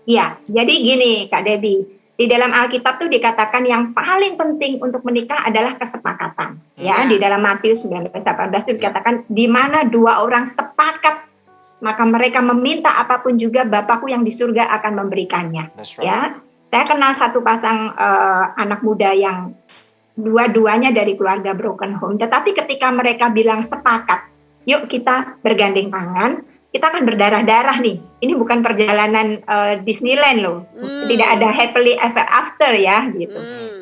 [SPEAKER 4] Ya, jadi gini Kak Debbie, di dalam Alkitab tuh dikatakan yang paling penting untuk menikah adalah kesepakatan. Ya, di dalam Matius 19:18 itu dikatakan di mana dua orang sepakat maka mereka meminta apapun juga Bapakku yang di surga akan memberikannya.
[SPEAKER 1] That's right.
[SPEAKER 4] Ya, saya kenal satu pasang anak muda yang dua-duanya dari keluarga broken home. Tetapi ketika mereka bilang sepakat, yuk kita bergandeng tangan, kita akan berdarah-darah nih. Ini bukan perjalanan Disneyland loh. Tidak ada happily ever after ya gitu.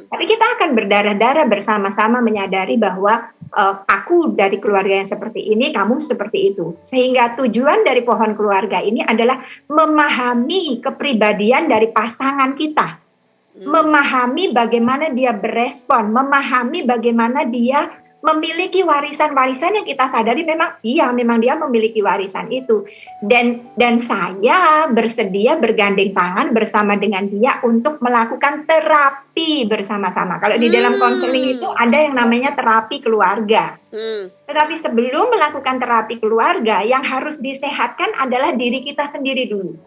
[SPEAKER 4] Tapi kita akan berdarah-darah bersama-sama menyadari bahwa aku dari keluarga yang seperti ini, kamu seperti itu. Sehingga tujuan dari pohon keluarga ini adalah memahami kepribadian dari pasangan kita. Memahami bagaimana dia berespon, memahami bagaimana dia memiliki warisan-warisan yang kita sadari memang dia memiliki warisan itu. Dan saya bersedia bergandeng tangan bersama dengan dia untuk melakukan terapi bersama-sama. Kalau di dalam konseling itu ada yang namanya terapi keluarga. Tetapi sebelum melakukan terapi keluarga, yang harus disehatkan adalah diri kita sendiri dulu.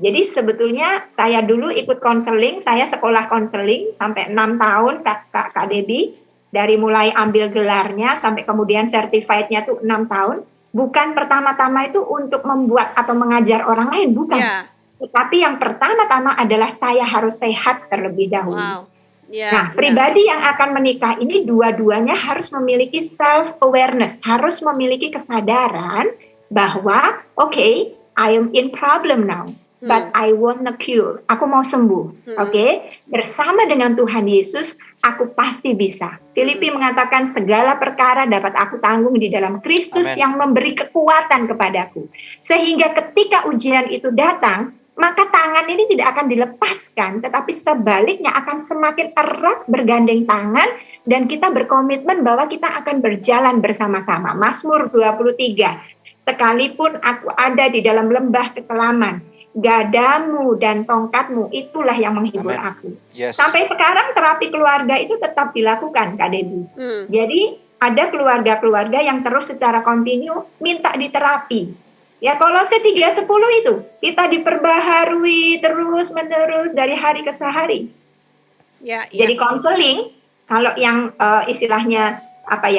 [SPEAKER 4] Jadi sebetulnya saya dulu ikut konseling, saya sekolah konseling sampai 6 tahun Kak Debbie. Dari mulai ambil gelarnya sampai kemudian certified-nya tuh 6 tahun. Bukan pertama-tama itu untuk membuat atau mengajar orang lain, bukan. Tetapi yang pertama-tama adalah saya harus sehat terlebih dahulu. Nah, pribadi yang akan menikah ini dua-duanya harus memiliki self-awareness. Harus memiliki kesadaran bahwa, okay, I am in problem now. But I want a cure. Aku mau sembuh. Oke? Bersama dengan Tuhan Yesus, aku pasti bisa. Filipi mengatakan segala perkara dapat aku tanggung di dalam Kristus yang memberi kekuatan kepadaku. Sehingga ketika ujian itu datang, maka tangan ini tidak akan dilepaskan, tetapi sebaliknya akan semakin erat bergandeng tangan dan kita berkomitmen bahwa kita akan berjalan bersama-sama. Mazmur 23. Sekalipun aku ada di dalam lembah kekelaman, gadamu dan tongkatmu itulah yang menghibur aku. Sampai sekarang terapi keluarga itu tetap dilakukan, Kak Debbie. Jadi ada keluarga-keluarga yang terus secara kontinu minta diterapi. Ya Kolose 3:10 itu kita diperbaharui terus-menerus dari hari ke hari. Jadi konseling kalau yang istilahnya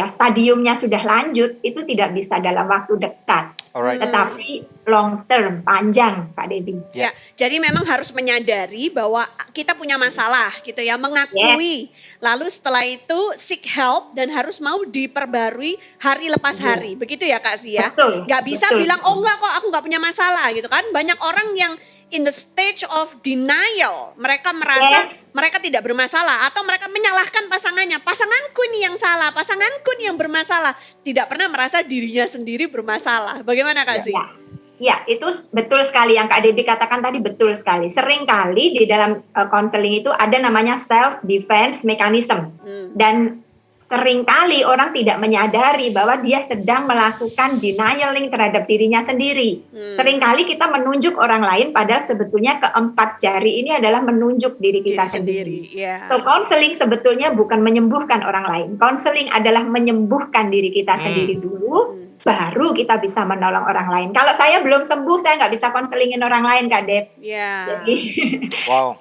[SPEAKER 4] stadiumnya sudah lanjut itu tidak bisa dalam waktu dekat. Tetapi long term, panjang, Kak Debbie.
[SPEAKER 2] Jadi memang harus menyadari bahwa kita punya masalah gitu ya, mengakui. Lalu setelah itu seek help dan harus mau diperbarui hari lepas hari. Begitu ya Kak Zia? Gak bisa bilang, oh enggak kok aku gak punya masalah gitu kan. Banyak orang yang in the stage of denial. Mereka merasa mereka tidak bermasalah atau mereka menyalahkan pasangannya. Pasanganku nih yang salah, pasanganku nih yang bermasalah. Tidak pernah merasa dirinya sendiri bermasalah. Bagaimana Kak Zia?
[SPEAKER 4] Ya, itu betul sekali yang Kak Debbie katakan tadi, betul sekali. Sering kali di dalam konseling itu ada namanya self defense mechanism. Dan seringkali orang tidak menyadari bahwa dia sedang melakukan denialing terhadap dirinya sendiri. Seringkali kita menunjuk orang lain padahal sebetulnya keempat jari ini adalah menunjuk diri kita sendiri. So counseling sebetulnya bukan menyembuhkan orang lain. Counseling adalah menyembuhkan diri kita sendiri dulu, baru kita bisa menolong orang lain. Kalau saya belum sembuh, saya nggak bisa counselingin orang lain, Kak Deb. Jadi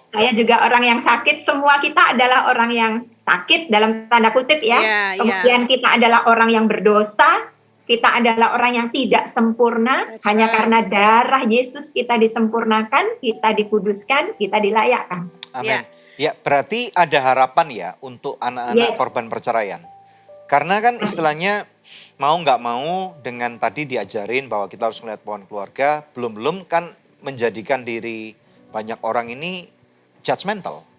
[SPEAKER 4] saya juga orang yang sakit. Semua kita adalah orang yang sakit dalam tanda kutip ya. Kemudian kita adalah orang yang berdosa, kita adalah orang yang tidak sempurna. Hanya karena darah Yesus kita disempurnakan, kita dikuduskan, kita dilayakkan.
[SPEAKER 1] Amin. Ya, berarti ada harapan ya untuk anak-anak korban perceraian. Karena kan istilahnya mau nggak mau dengan tadi diajarin bahwa kita harus melihat pohon keluarga, belum-belum kan menjadikan diri banyak orang ini judgmental.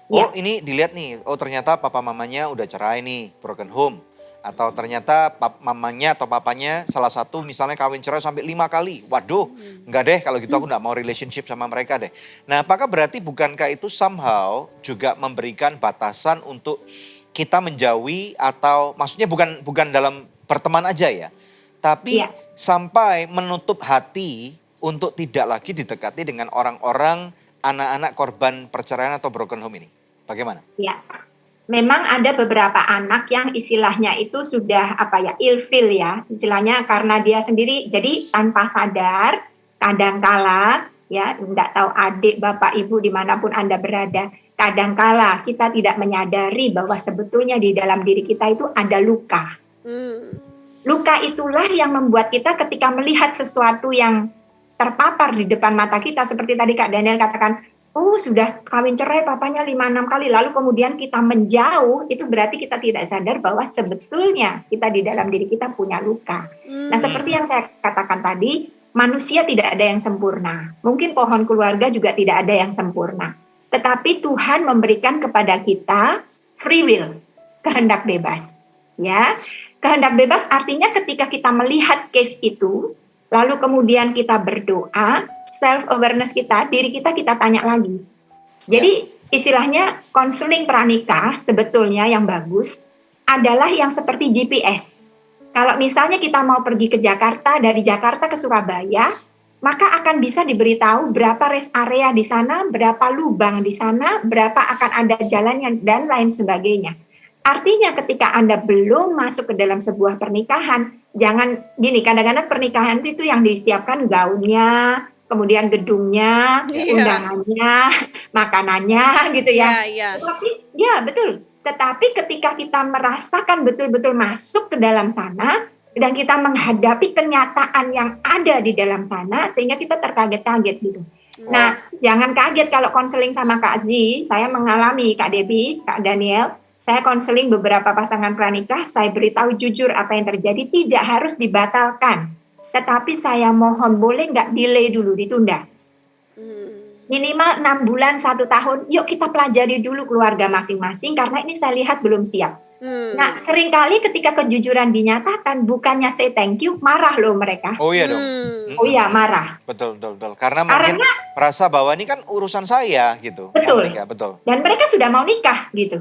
[SPEAKER 1] Oh ini dilihat nih, oh ternyata papa mamanya udah cerai nih, broken home. Atau ternyata mamanya atau papanya salah satu misalnya kawin cerai sampai 5 kali. Waduh, enggak deh kalau gitu aku enggak mau relationship sama mereka deh. Nah apakah berarti bukankah itu somehow juga memberikan batasan untuk kita menjauhi atau maksudnya bukan dalam berteman aja ya. Tapi sampai menutup hati untuk tidak lagi didekati dengan orang-orang anak-anak korban perceraian atau broken home ini. Bagaimana?
[SPEAKER 4] Ya, memang ada beberapa anak yang istilahnya itu sudah ilfeel ya. Istilahnya karena dia sendiri jadi tanpa sadar kadangkala ya, enggak tahu adik, bapak, ibu dimanapun Anda berada. Kadangkala kita tidak menyadari bahwa sebetulnya di dalam diri kita itu ada luka. Luka itulah yang membuat kita ketika melihat sesuatu yang terpapar di depan mata kita, seperti tadi Kak Daniel katakan, sudah kawin cerai papanya 5-6 kali, lalu kemudian kita menjauh, itu berarti kita tidak sadar bahwa sebetulnya kita di dalam diri kita punya luka. Nah, seperti yang saya katakan tadi, manusia tidak ada yang sempurna. Mungkin pohon keluarga juga tidak ada yang sempurna. Tetapi Tuhan memberikan kepada kita free will, kehendak bebas. Ya, kehendak bebas artinya ketika kita melihat case itu, lalu kemudian kita berdoa, self-awareness kita, diri kita tanya lagi. Jadi istilahnya konseling pranikah sebetulnya yang bagus adalah yang seperti GPS. Kalau misalnya kita mau pergi ke Jakarta, dari Jakarta ke Surabaya, maka akan bisa diberitahu berapa rest area di sana, berapa lubang di sana, berapa akan ada jalannya, dan lain sebagainya. Artinya ketika Anda belum masuk ke dalam sebuah pernikahan, jangan gini, kadang-kadang pernikahan itu yang disiapkan gaunnya, kemudian gedungnya, undangannya, makanannya gitu ya. Tetapi, ya betul. Tetapi ketika kita merasakan betul-betul masuk ke dalam sana, dan kita menghadapi kenyataan yang ada di dalam sana, sehingga kita terkaget-kaget gitu. Nah, jangan kaget kalau konseling sama Kak Z, saya mengalami, Kak Debbie, Kak Daniel, saya konseling beberapa pasangan pranikah, saya beritahu jujur apa yang terjadi, tidak harus dibatalkan. Tetapi saya mohon, boleh nggak delay dulu, ditunda. Minimal 6 bulan, 1 tahun, yuk kita pelajari dulu keluarga masing-masing, karena ini saya lihat belum siap. Nah, seringkali ketika kejujuran dinyatakan, bukannya say thank you, marah loh mereka.
[SPEAKER 1] Oh iya dong.
[SPEAKER 4] Oh iya, marah.
[SPEAKER 1] Betul. Karena mungkin merasa bahwa ini kan urusan saya gitu.
[SPEAKER 4] Betul.
[SPEAKER 1] Betul.
[SPEAKER 4] Dan mereka sudah mau nikah gitu.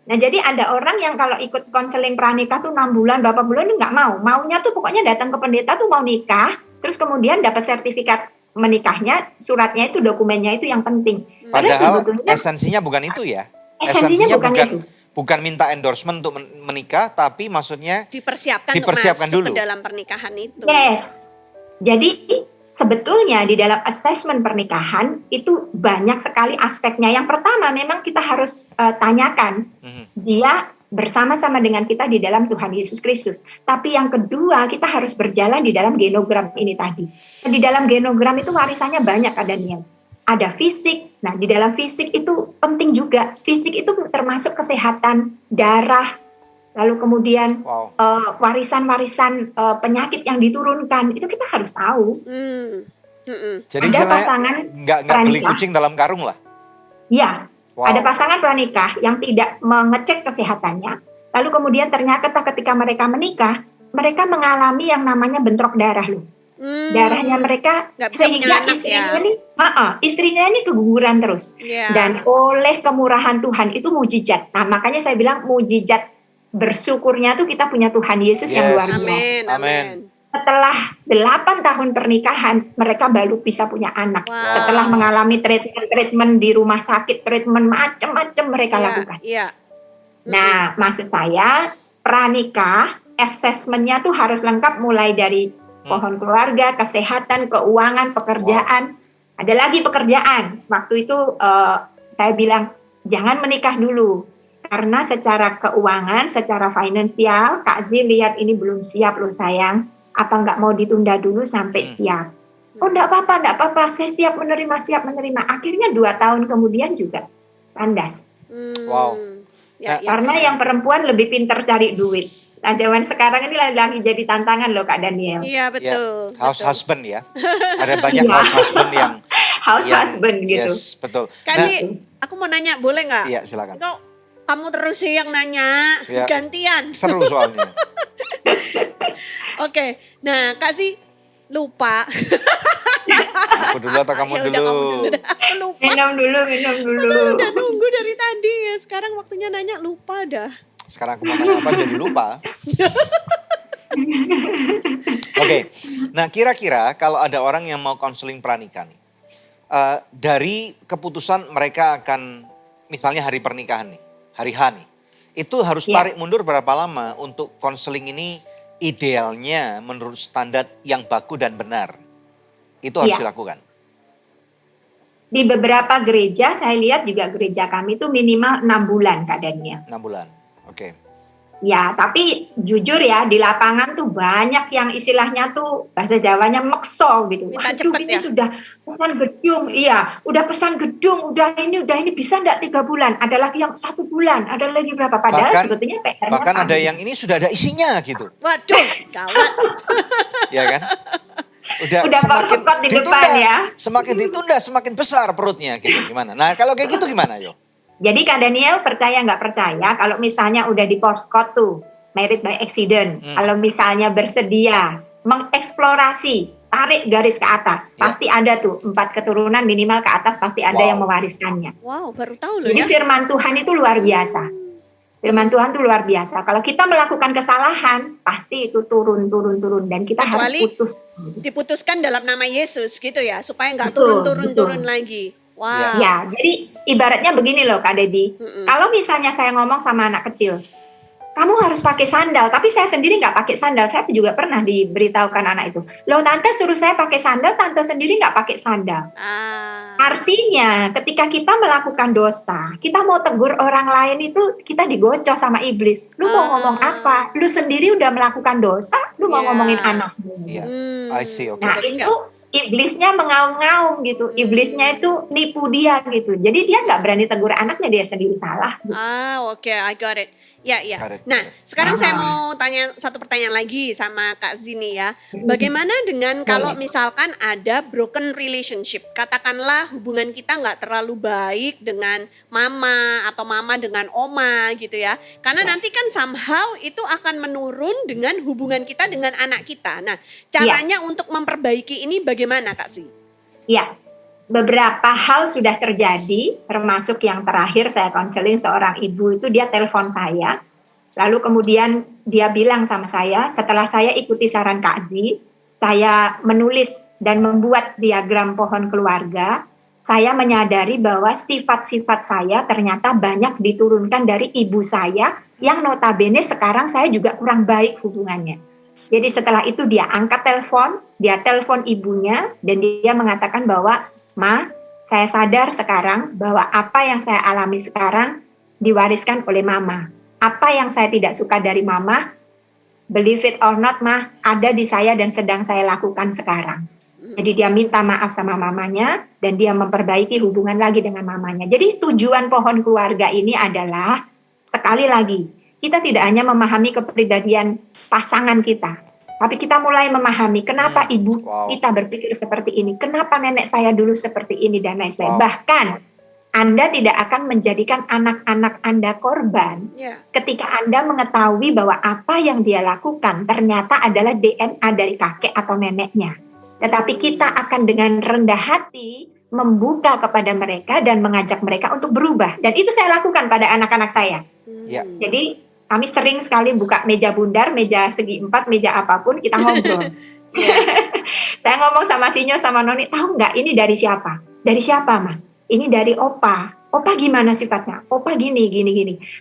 [SPEAKER 4] Nah, jadi ada orang yang kalau ikut konseling pranikah tuh 6 bulan, berapa bulan itu nggak mau. Maunya tuh pokoknya datang ke pendeta tuh mau nikah, terus kemudian dapat sertifikat menikahnya, suratnya itu, dokumennya itu yang penting.
[SPEAKER 1] Padahal esensinya bukan itu ya.
[SPEAKER 4] Esensinya bukan itu.
[SPEAKER 1] Bukan minta endorsement untuk menikah, tapi maksudnya
[SPEAKER 2] dipersiapkan
[SPEAKER 1] dulu
[SPEAKER 2] ke dalam pernikahan itu.
[SPEAKER 4] Yes. Jadi sebetulnya di dalam assessment pernikahan itu banyak sekali aspeknya. Yang pertama memang kita harus tanyakan dia bersama-sama dengan kita di dalam Tuhan Yesus Kristus. Tapi yang kedua kita harus berjalan di dalam genogram ini tadi. Di dalam genogram itu warisannya banyak adanya. Ada fisik. Nah, di dalam fisik itu penting juga. Fisik itu termasuk kesehatan, darah, lalu kemudian warisan-warisan penyakit yang diturunkan. Itu kita harus tahu.
[SPEAKER 1] Jadi
[SPEAKER 4] ada pasangan
[SPEAKER 1] nggak beli kucing dalam karung lah?
[SPEAKER 4] Ya, ada pasangan pranikah yang tidak mengecek kesehatannya. Lalu kemudian ternyata ketika mereka menikah, mereka mengalami yang namanya bentrok darah loh. Darahnya mereka sehingga istrinya ini keguguran terus. Dan oleh kemurahan Tuhan itu mujizat. Nah, makanya saya bilang mujizat bersyukurnya tuh kita punya Tuhan Yesus yang luar biasa.
[SPEAKER 2] Amin.
[SPEAKER 4] Setelah 8 tahun pernikahan mereka baru bisa punya anak. Setelah mengalami treatment di rumah sakit, treatment macam-macam mereka lakukan. Nah, maksud saya pranikah assessment-nya tuh harus lengkap mulai dari pohon keluarga, kesehatan, keuangan, pekerjaan. Ada lagi pekerjaan. Waktu itu saya bilang, jangan menikah dulu. Karena secara keuangan, secara finansial, Kak Z lihat ini belum siap loh sayang. Apa nggak mau ditunda dulu sampai siap? Oh enggak apa-apa, saya siap menerima. Akhirnya 2 tahun kemudian juga kandas. Karena yang perempuan lebih pintar cari duit. Nah, zaman sekarang ini lagi jadi tantangan loh Kak Daniel.
[SPEAKER 2] Iya betul.
[SPEAKER 1] House husband ya. Ada banyak house husband yang
[SPEAKER 4] husband gitu.
[SPEAKER 1] Yes, betul.
[SPEAKER 2] Kali aku mau nanya, boleh nggak?
[SPEAKER 1] Iya, silakan.
[SPEAKER 2] Kok kamu terus sih yang nanya, gantian.
[SPEAKER 1] Seru soalnya.
[SPEAKER 2] Oke, nah Kak sih lupa.
[SPEAKER 1] Aku dulu atau kamu dulu?
[SPEAKER 2] Lupa.
[SPEAKER 4] Minum dulu.
[SPEAKER 2] Udah nunggu dari tadi ya. Sekarang waktunya nanya, lupa dah.
[SPEAKER 1] Sekarang aku mau tanya apa jadi lupa. Oke, nah kira-kira kalau ada orang yang mau konseling pernikahan, dari keputusan mereka akan misalnya hari pernikahan nih, hari H nih, itu harus tarik mundur berapa lama untuk konseling ini idealnya menurut standar yang baku dan benar? Itu harus dilakukan.
[SPEAKER 4] Di beberapa gereja, saya lihat juga gereja kami itu minimal 6 bulan Kak Daniel.
[SPEAKER 1] 6 bulan, oke.
[SPEAKER 4] Ya, tapi jujur ya di lapangan tuh banyak yang istilahnya tuh bahasa Jawanya mekso gitu.
[SPEAKER 2] Minta
[SPEAKER 4] Waduh,
[SPEAKER 2] cepet
[SPEAKER 4] ini
[SPEAKER 2] ya?
[SPEAKER 4] sudah pesan gedung, iya, udah pesan gedung, udah ini bisa nggak 3 bulan? Ada lagi yang 1 bulan, ada lagi berapa? Padahal sebetulnya PR-nya
[SPEAKER 1] bahkan ada
[SPEAKER 4] panjang.
[SPEAKER 1] yang ini sudah ada isinya gitu,
[SPEAKER 2] Waduh, gawat.
[SPEAKER 1] ya kan?
[SPEAKER 4] Udah
[SPEAKER 1] semakin
[SPEAKER 4] kokot di depan ya.
[SPEAKER 1] semakin ditunda semakin besar perutnya gitu. Gimana? Nah kalau kayak gitu gimana yo?
[SPEAKER 4] Jadi Kak Daniel percaya nggak percaya kalau misalnya udah di postcode tuh married by accident, kalau misalnya bersedia mengeksplorasi, tarik garis ke atas,
[SPEAKER 1] Ya.
[SPEAKER 4] pasti ada tuh 4 keturunan minimal ke atas pasti ada
[SPEAKER 1] Wow.
[SPEAKER 4] yang mewariskannya.
[SPEAKER 2] Wow, baru tahu loh
[SPEAKER 4] Jadi
[SPEAKER 2] ya.
[SPEAKER 4] firman Tuhan itu luar biasa. Firman Tuhan itu luar biasa. Kalau kita melakukan kesalahan, pasti itu turun dan kita harus
[SPEAKER 2] Kecuali
[SPEAKER 4] putus.
[SPEAKER 2] diputuskan dalam nama Yesus gitu ya, supaya nggak
[SPEAKER 4] Betul,
[SPEAKER 2] turun-turun
[SPEAKER 4] betul.
[SPEAKER 2] lagi. Wow.
[SPEAKER 4] Ya, jadi ibaratnya begini loh Kak Dedi.
[SPEAKER 2] Mm-mm.
[SPEAKER 4] Kalau misalnya saya ngomong sama anak kecil, kamu harus pakai sandal. Tapi saya sendiri nggak pakai sandal. Saya juga pernah diberitahukan anak itu. Loh tante suruh saya pakai sandal, tante sendiri nggak pakai sandal. Artinya ketika kita melakukan dosa, kita mau tegur orang lain itu kita digocoh sama iblis. Lu mau ngomong apa? Lu sendiri udah melakukan dosa, lu mau
[SPEAKER 2] Ya.
[SPEAKER 4] ngomongin anakmu.
[SPEAKER 1] Iya,
[SPEAKER 2] Hmm.
[SPEAKER 1] I see, oke.
[SPEAKER 4] Nah
[SPEAKER 2] Jadi
[SPEAKER 4] itu iblisnya mengaum-ngaum gitu, iblisnya itu nipu dia gitu. Jadi dia nggak berani tegur anaknya, dia sendiri salah. Gitu.
[SPEAKER 2] Oke, I got it. Ya.
[SPEAKER 1] Got it.
[SPEAKER 2] Nah, sekarang saya mau tanya satu pertanyaan lagi sama Kak Zini ya. Bagaimana dengan kalau misalkan ada broken relationship? Katakanlah hubungan kita nggak terlalu baik dengan mama atau mama dengan oma gitu ya. Karena nanti kan somehow itu akan menurun dengan hubungan kita dengan anak kita. Nah, caranya untuk memperbaiki ini bagaimana Kak Zini?
[SPEAKER 4] Ya, beberapa hal sudah terjadi, termasuk yang terakhir saya konseling seorang ibu itu dia telepon saya, lalu kemudian dia bilang sama saya, setelah saya ikuti saran Kak Zi, saya menulis dan membuat diagram pohon keluarga, saya menyadari bahwa sifat-sifat saya ternyata banyak diturunkan dari ibu saya, yang notabene sekarang saya juga kurang baik hubungannya. Jadi setelah itu dia angkat telepon, dia telepon ibunya, dan dia mengatakan bahwa Ma, saya sadar sekarang bahwa apa yang saya alami sekarang diwariskan oleh Mama. Apa yang saya tidak suka dari Mama, believe it or not, Ma, ada di saya dan sedang saya lakukan sekarang. Jadi dia minta maaf sama mamanya dan dia memperbaiki hubungan lagi dengan mamanya. Jadi tujuan pohon keluarga ini adalah, sekali lagi, kita tidak hanya memahami kepribadian pasangan kita, tapi kita mulai memahami kenapa ibu kita berpikir seperti ini, kenapa nenek saya dulu seperti ini, dan lain sebagainya. Bahkan Anda tidak akan menjadikan anak-anak Anda korban ketika Anda mengetahui bahwa apa yang dia lakukan ternyata adalah DNA dari kakek atau neneknya. Tetapi kita akan dengan rendah hati membuka kepada mereka dan mengajak mereka untuk berubah. Dan itu saya lakukan pada anak-anak saya.
[SPEAKER 1] Ya.
[SPEAKER 4] Jadi kami sering sekali buka meja bundar, meja segi 4, meja apapun, kita ngobrol. Saya ngomong sama Sinyo sama Noni, tahu nggak ini dari siapa? Dari siapa, Ma? Ini dari Opa. Opa gimana sifatnya? Opa gini.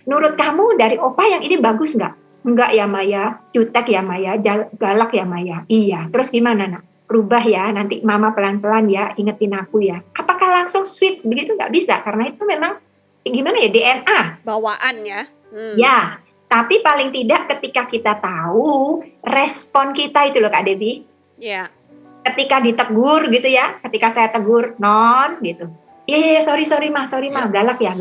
[SPEAKER 4] Menurut kamu dari Opa yang ini bagus nggak? Enggak ya, Maya. Jutek ya, Maya. Galak ya, Maya. Iya. Terus gimana, Nak? Rubah ya, nanti Mama pelan-pelan ya, ingetin aku ya. Apakah langsung switch? Begitu nggak bisa, karena itu memang gimana ya, DNA.
[SPEAKER 2] Bawaan ya.
[SPEAKER 4] Ya. Tapi paling tidak ketika kita tahu respon kita itu loh Kak Debbie.
[SPEAKER 2] Iya.
[SPEAKER 4] Ketika ditegur gitu ya, ketika saya tegur, Non gitu. Iya, sorry mah, galak ya.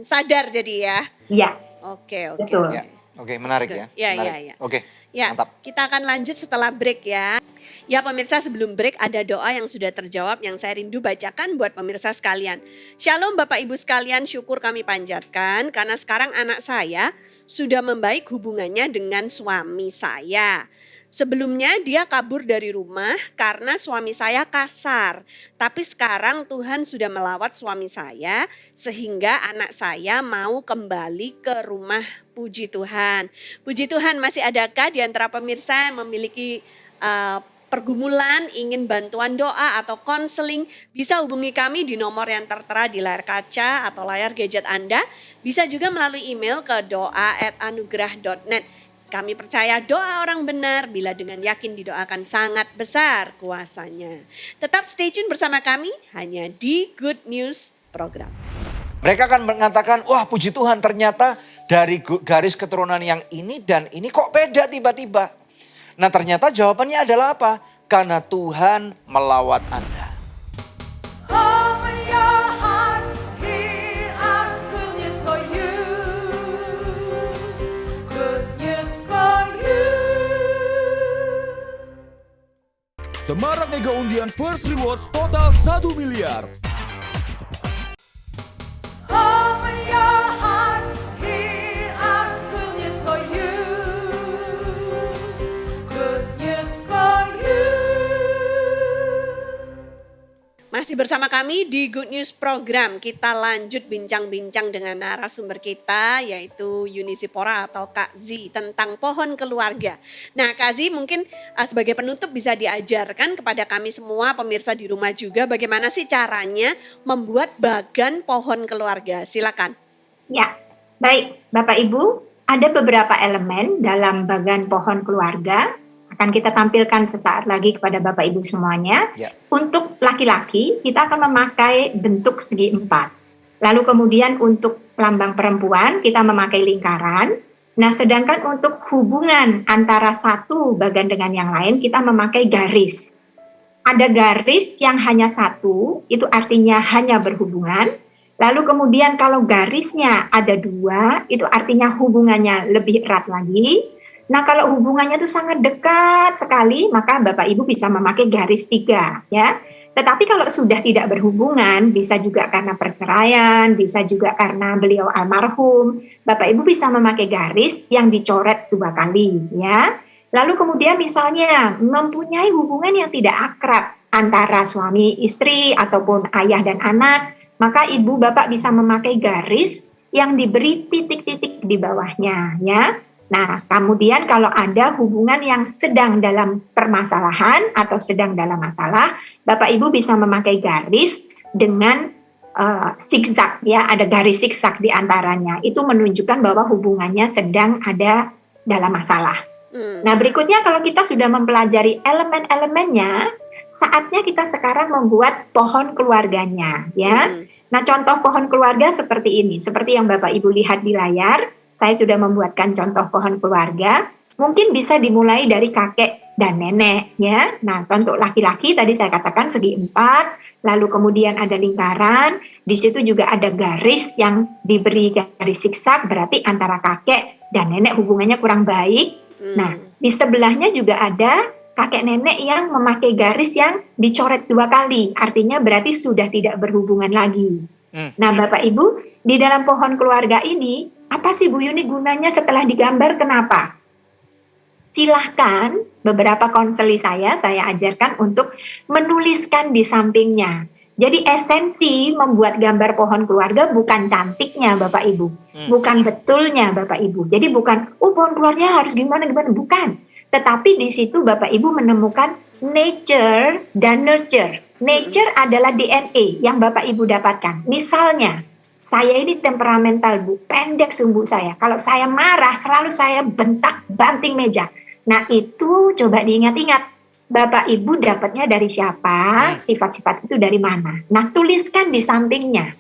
[SPEAKER 2] Sadar jadi ya.
[SPEAKER 4] Iya.
[SPEAKER 2] Oke.
[SPEAKER 4] Betul.
[SPEAKER 1] Ya. Oke, menarik ya.
[SPEAKER 2] Iya.
[SPEAKER 1] Oke,
[SPEAKER 2] Ya,
[SPEAKER 1] mantap.
[SPEAKER 2] kita akan lanjut setelah break ya. Ya pemirsa, sebelum break ada doa yang sudah terjawab yang saya rindu bacakan buat pemirsa sekalian. Shalom Bapak Ibu sekalian, syukur kami panjatkan karena sekarang anak saya sudah membaik hubungannya dengan suami saya. Sebelumnya dia kabur dari rumah karena suami saya kasar. Tapi sekarang Tuhan sudah melawat suami saya sehingga anak saya mau kembali ke rumah. Puji Tuhan. Puji Tuhan, masih adakah di antara pemirsa yang memiliki pergumulan, ingin bantuan doa atau konseling, bisa hubungi kami di nomor yang tertera di layar kaca atau layar gadget Anda. Bisa juga melalui email ke doa@anugerah.net. Kami percaya doa orang benar bila dengan yakin didoakan sangat besar kuasanya. Tetap stay tune bersama kami hanya di Good News Program.
[SPEAKER 1] Mereka akan mengatakan, wah puji Tuhan ternyata dari garis keturunan yang ini dan ini kok beda tiba-tiba? Nah ternyata jawabannya adalah apa? Karena Tuhan melawat Anda.
[SPEAKER 6] Open your heart, hear our good news for you. Good news for you.
[SPEAKER 5] Semarak Mega Undian First Rewards total 1 miliar.
[SPEAKER 6] Open your heart, hear our good news for you. Good news for you.
[SPEAKER 2] Masih bersama kami di Good News Program. Kita lanjut bincang-bincang dengan narasumber kita yaitu Yuni Zipora atau Kak Z tentang pohon keluarga. Nah Kak Z mungkin sebagai penutup bisa diajarkan kepada kami semua pemirsa di rumah juga bagaimana sih caranya membuat bagan pohon keluarga. Silakan.
[SPEAKER 4] Ya, baik Bapak Ibu, ada beberapa elemen dalam bagan pohon keluarga. Akan kita tampilkan sesaat lagi kepada Bapak Ibu semuanya.
[SPEAKER 1] Ya.
[SPEAKER 4] Untuk laki-laki, kita akan memakai bentuk segi 4. Lalu kemudian untuk lambang perempuan, kita memakai lingkaran. Nah, sedangkan untuk hubungan antara satu bagan dengan yang lain, kita memakai garis. Ada garis yang hanya satu, itu artinya hanya berhubungan. Lalu kemudian kalau garisnya ada 2, itu artinya hubungannya lebih erat lagi. Nah, kalau hubungannya itu sangat dekat sekali, maka Bapak Ibu bisa memakai garis 3, ya. Tetapi kalau sudah tidak berhubungan, bisa juga karena perceraian, bisa juga karena beliau almarhum, Bapak Ibu bisa memakai garis yang dicoret 2 kali, ya. Lalu kemudian misalnya mempunyai hubungan yang tidak akrab antara suami istri ataupun ayah dan anak, maka Ibu Bapak bisa memakai garis yang diberi titik-titik di bawahnya, ya. Nah, kemudian kalau ada hubungan yang sedang dalam permasalahan atau sedang dalam masalah, Bapak Ibu bisa memakai garis dengan zigzag, ya, ada garis zigzag di antaranya. Itu menunjukkan bahwa hubungannya sedang ada dalam masalah. Nah, berikutnya kalau kita sudah mempelajari elemen-elemennya, saatnya kita sekarang membuat pohon keluarganya, ya. Nah, contoh pohon keluarga seperti ini, seperti yang Bapak Ibu lihat di layar. Saya sudah membuatkan contoh pohon keluarga. Mungkin bisa dimulai dari kakek dan nenek, ya. Nah, untuk laki-laki tadi saya katakan segi 4, lalu kemudian ada lingkaran. Di situ juga ada garis yang diberi garis zigzag, berarti antara kakek dan nenek hubungannya kurang baik. Nah, di sebelahnya juga ada kakek nenek yang memakai garis yang dicoret 2 kali, artinya berarti sudah tidak berhubungan lagi. Nah, Bapak Ibu, di dalam pohon keluarga ini, apa sih Bu Yuni gunanya setelah digambar, kenapa? Silahkan beberapa konseli saya ajarkan untuk menuliskan di sampingnya. Jadi esensi membuat gambar pohon keluarga bukan cantiknya Bapak Ibu, bukan betulnya Bapak Ibu. Jadi bukan, pohon keluarga harus gimana, bukan. Tetapi di situ Bapak Ibu menemukan nature dan nurture. Nature adalah DNA yang Bapak Ibu dapatkan. Misalnya, saya ini temperamental Bu, pendek sumbu saya. Kalau saya marah, selalu saya bentak, banting meja. Nah itu coba diingat-ingat, Bapak Ibu dapatnya dari siapa, sifat-sifat itu dari mana. Nah tuliskan di sampingnya.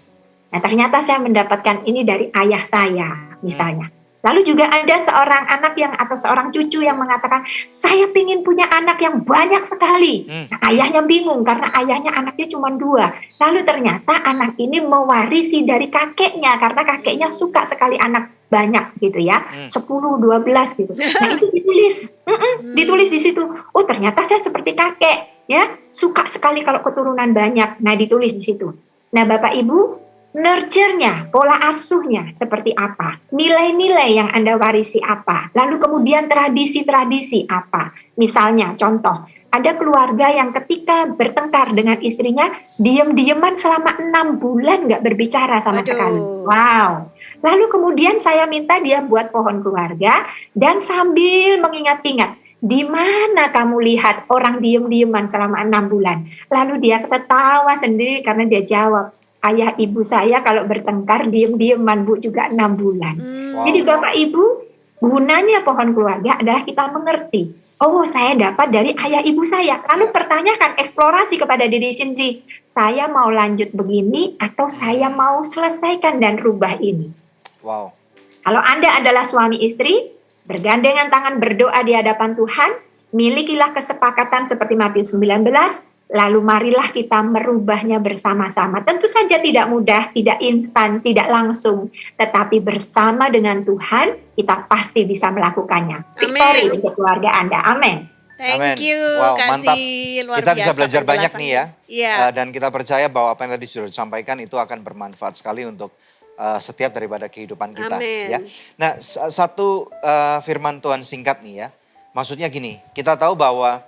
[SPEAKER 4] Nah ternyata saya mendapatkan ini dari ayah saya misalnya. Lalu juga ada seorang anak yang atau seorang cucu yang mengatakan, saya ingin punya anak yang banyak sekali. Nah, ayahnya bingung karena ayahnya anaknya cuma 2. Lalu ternyata anak ini mewarisi dari kakeknya karena kakeknya suka sekali anak banyak gitu ya, 10, 12 gitu. Nah itu ditulis, ditulis di situ. Oh ternyata saya seperti kakek ya, suka sekali kalau keturunan banyak. Nah ditulis di situ. Nah Bapak Ibu, nurture-nya, pola asuhnya seperti apa, nilai-nilai yang Anda warisi apa, lalu kemudian tradisi-tradisi apa. Misalnya contoh, ada keluarga yang ketika bertengkar dengan istrinya, diam-diaman selama 6 bulan nggak berbicara sama sekali. Wow. Lalu kemudian saya minta dia buat pohon keluarga dan sambil mengingat-ingat, di mana kamu lihat orang diam-diaman selama 6 bulan? Lalu dia tertawa sendiri karena dia jawab, ayah ibu saya kalau bertengkar diam-diaman Bu juga 6 bulan. Jadi Bapak Ibu, gunanya pohon keluarga adalah kita mengerti. Oh saya dapat dari ayah ibu saya. Lalu pertanyakan, eksplorasi kepada diri sendiri. Saya mau lanjut begini atau saya mau selesaikan dan rubah ini.
[SPEAKER 1] Wow.
[SPEAKER 4] Kalau Anda adalah suami istri, bergandengan tangan berdoa di hadapan Tuhan, milikilah kesepakatan seperti Matius 19, lalu marilah kita merubahnya bersama-sama. Tentu saja tidak mudah, tidak instan, tidak langsung, tetapi bersama dengan Tuhan kita pasti bisa melakukannya. Victory
[SPEAKER 2] Amin.
[SPEAKER 4] untuk keluarga Anda. Amin.
[SPEAKER 2] Thank
[SPEAKER 1] Amen.
[SPEAKER 2] you,
[SPEAKER 1] Wow,
[SPEAKER 2] Kak
[SPEAKER 1] mantap.
[SPEAKER 2] Zee. Luar
[SPEAKER 1] Kita bisa
[SPEAKER 2] biasa
[SPEAKER 1] belajar banyak nih ya.
[SPEAKER 2] penjelasannya. Iya.
[SPEAKER 1] Dan kita percaya bahwa apa yang tadi sudah disampaikan itu akan bermanfaat sekali untuk setiap daripada kehidupan kita.
[SPEAKER 2] Amin.
[SPEAKER 1] Ya. Nah, satu firman Tuhan singkat nih ya. Maksudnya gini, kita tahu bahwa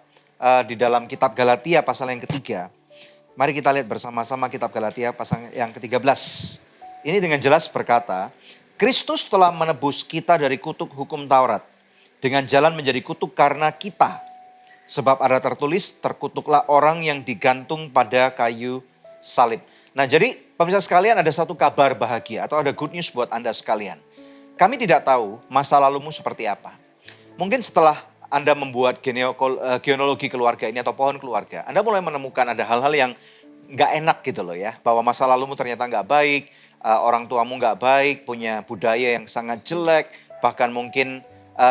[SPEAKER 1] di dalam kitab Galatia pasal yang ketiga. Mari kita lihat bersama-sama kitab Galatia pasal yang ke-13. Ini dengan jelas berkata, Kristus telah menebus kita dari kutuk hukum Taurat. Dengan jalan menjadi kutuk karena kita. Sebab ada tertulis, terkutuklah orang yang digantung pada kayu salib. Nah jadi pemirsa sekalian, ada satu kabar bahagia atau ada good news buat Anda sekalian. Kami tidak tahu masa lalumu seperti apa. Mungkin setelah Anda membuat genealogi keluarga ini atau pohon keluarga, Anda mulai menemukan ada hal-hal yang nggak enak gitu loh ya. Bahwa masa lalumu ternyata nggak baik, orang tuamu nggak baik, punya budaya yang sangat jelek. Bahkan mungkin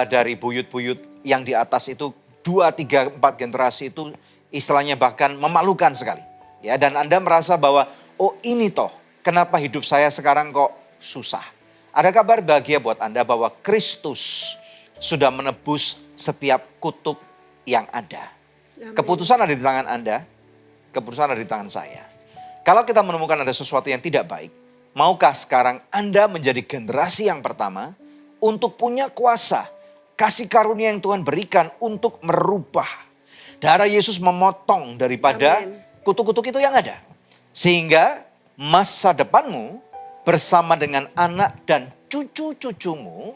[SPEAKER 1] dari buyut-buyut yang di atas itu 2, 3, 4 generasi itu istilahnya bahkan memalukan sekali. Ya, dan Anda merasa bahwa oh ini toh kenapa hidup saya sekarang kok susah. Ada kabar bahagia buat Anda bahwa Kristus sudah menebus setiap kutuk yang ada.
[SPEAKER 2] Amin.
[SPEAKER 1] Keputusan ada di tangan Anda, keputusan ada di tangan saya. Kalau kita menemukan ada sesuatu yang tidak baik, maukah sekarang Anda menjadi generasi yang pertama untuk punya kuasa, kasih karunia yang Tuhan berikan untuk merubah. Darah Yesus memotong daripada
[SPEAKER 2] Amin.
[SPEAKER 1] kutuk-kutuk itu yang ada. Sehingga masa depanmu bersama dengan anak dan cucu-cucumu,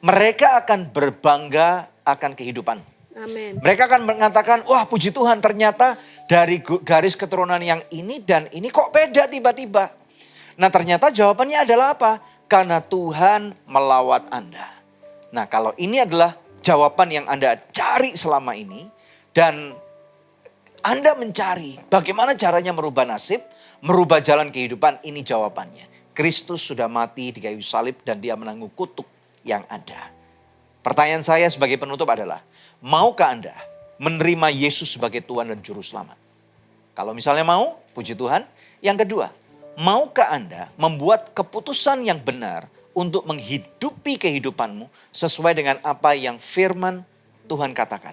[SPEAKER 1] mereka akan berbangga akan kehidupan.
[SPEAKER 2] Amin.
[SPEAKER 1] Mereka akan mengatakan, wah puji Tuhan ternyata dari garis keturunan yang ini dan ini kok beda tiba-tiba. Nah ternyata jawabannya adalah apa? Karena Tuhan melawat Anda. Nah kalau ini adalah jawaban yang Anda cari selama ini dan Anda mencari bagaimana caranya merubah nasib, merubah jalan kehidupan, ini jawabannya. Kristus sudah mati di kayu salib dan dia menanggung kutuk yang ada. Pertanyaan saya sebagai penutup adalah, maukah Anda menerima Yesus sebagai Tuhan dan Juru Selamat? Kalau misalnya mau, puji Tuhan. Yang kedua, maukah Anda membuat keputusan yang benar untuk menghidupi kehidupanmu sesuai dengan apa yang firman Tuhan katakan?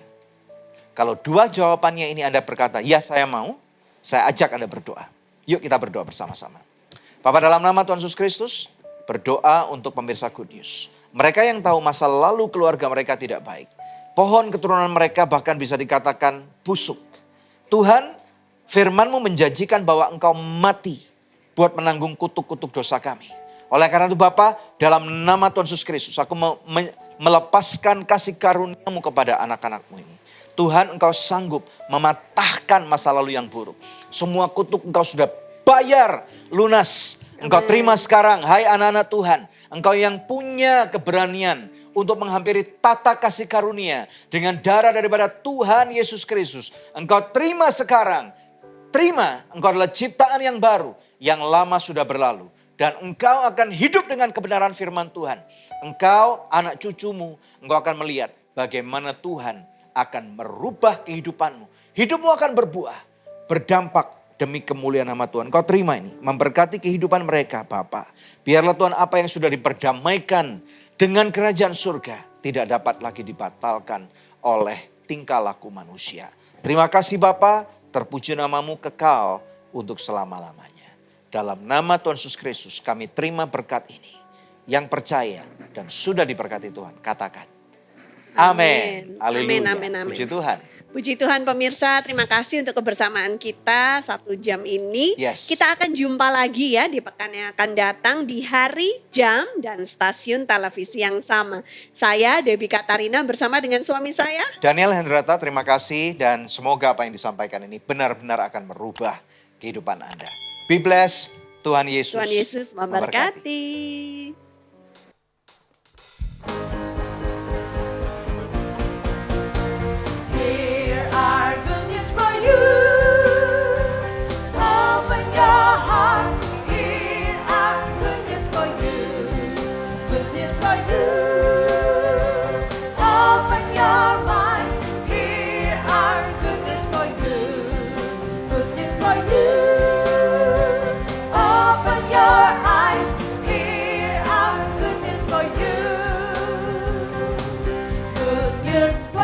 [SPEAKER 1] Kalau dua jawabannya ini Anda berkata, ya saya mau, saya ajak Anda berdoa. Yuk kita berdoa bersama-sama. Bapa dalam nama Tuhan Yesus Kristus, berdoa untuk pemirsa Good News. Mereka yang tahu masa lalu keluarga mereka tidak baik. Pohon keturunan mereka bahkan bisa dikatakan busuk. Tuhan, firman-Mu menjanjikan bahwa Engkau mati buat menanggung kutuk-kutuk dosa kami. Oleh karena itu Bapa, dalam nama Tuhan Yesus Kristus, aku melepaskan kasih karunia-Mu kepada anak-anak-Mu ini. Tuhan, Engkau sanggup mematahkan masa lalu yang buruk. Semua kutuk Engkau sudah bayar lunas. Engkau terima sekarang, hai anak-anak Tuhan. Engkau yang punya keberanian untuk menghampiri tata kasih karunia dengan darah daripada Tuhan Yesus Kristus. Engkau terima sekarang. Terima, engkau adalah ciptaan yang baru, yang lama sudah berlalu. Dan engkau akan hidup dengan kebenaran firman Tuhan. Engkau, anak cucumu, engkau akan melihat bagaimana Tuhan akan merubah kehidupanmu. Hidupmu akan berbuah, berdampak demi kemuliaan nama Tuhan. Engkau terima ini, memberkati kehidupan mereka Bapa. Biarlah Tuhan apa yang sudah diperdamaikan dengan kerajaan surga tidak dapat lagi dibatalkan oleh tingkah laku manusia. Terima kasih Bapa, terpuji namamu kekal untuk selama-lamanya. Dalam nama Tuhan Yesus Kristus kami terima berkat ini. Yang percaya dan sudah diberkati Tuhan, katakan amin.
[SPEAKER 2] Amin,
[SPEAKER 1] Haleluya.
[SPEAKER 2] amin, amin.
[SPEAKER 1] Puji Tuhan.
[SPEAKER 2] Puji Tuhan pemirsa, terima kasih untuk kebersamaan kita 1 jam ini.
[SPEAKER 1] Yes.
[SPEAKER 2] Kita akan jumpa lagi ya di pekan yang akan datang di hari, jam, dan stasiun televisi yang sama. Saya Debbie Katarina bersama dengan suami saya.
[SPEAKER 1] Daniel Hendrata, terima kasih dan semoga apa yang disampaikan ini benar-benar akan merubah kehidupan Anda. Be blessed, Tuhan Yesus.
[SPEAKER 2] Tuhan Yesus memberkati.
[SPEAKER 6] Here are good news for you. Open your heart. Here are good news for you. Good news for you. Open your eyes, hear our good news for you. Good news for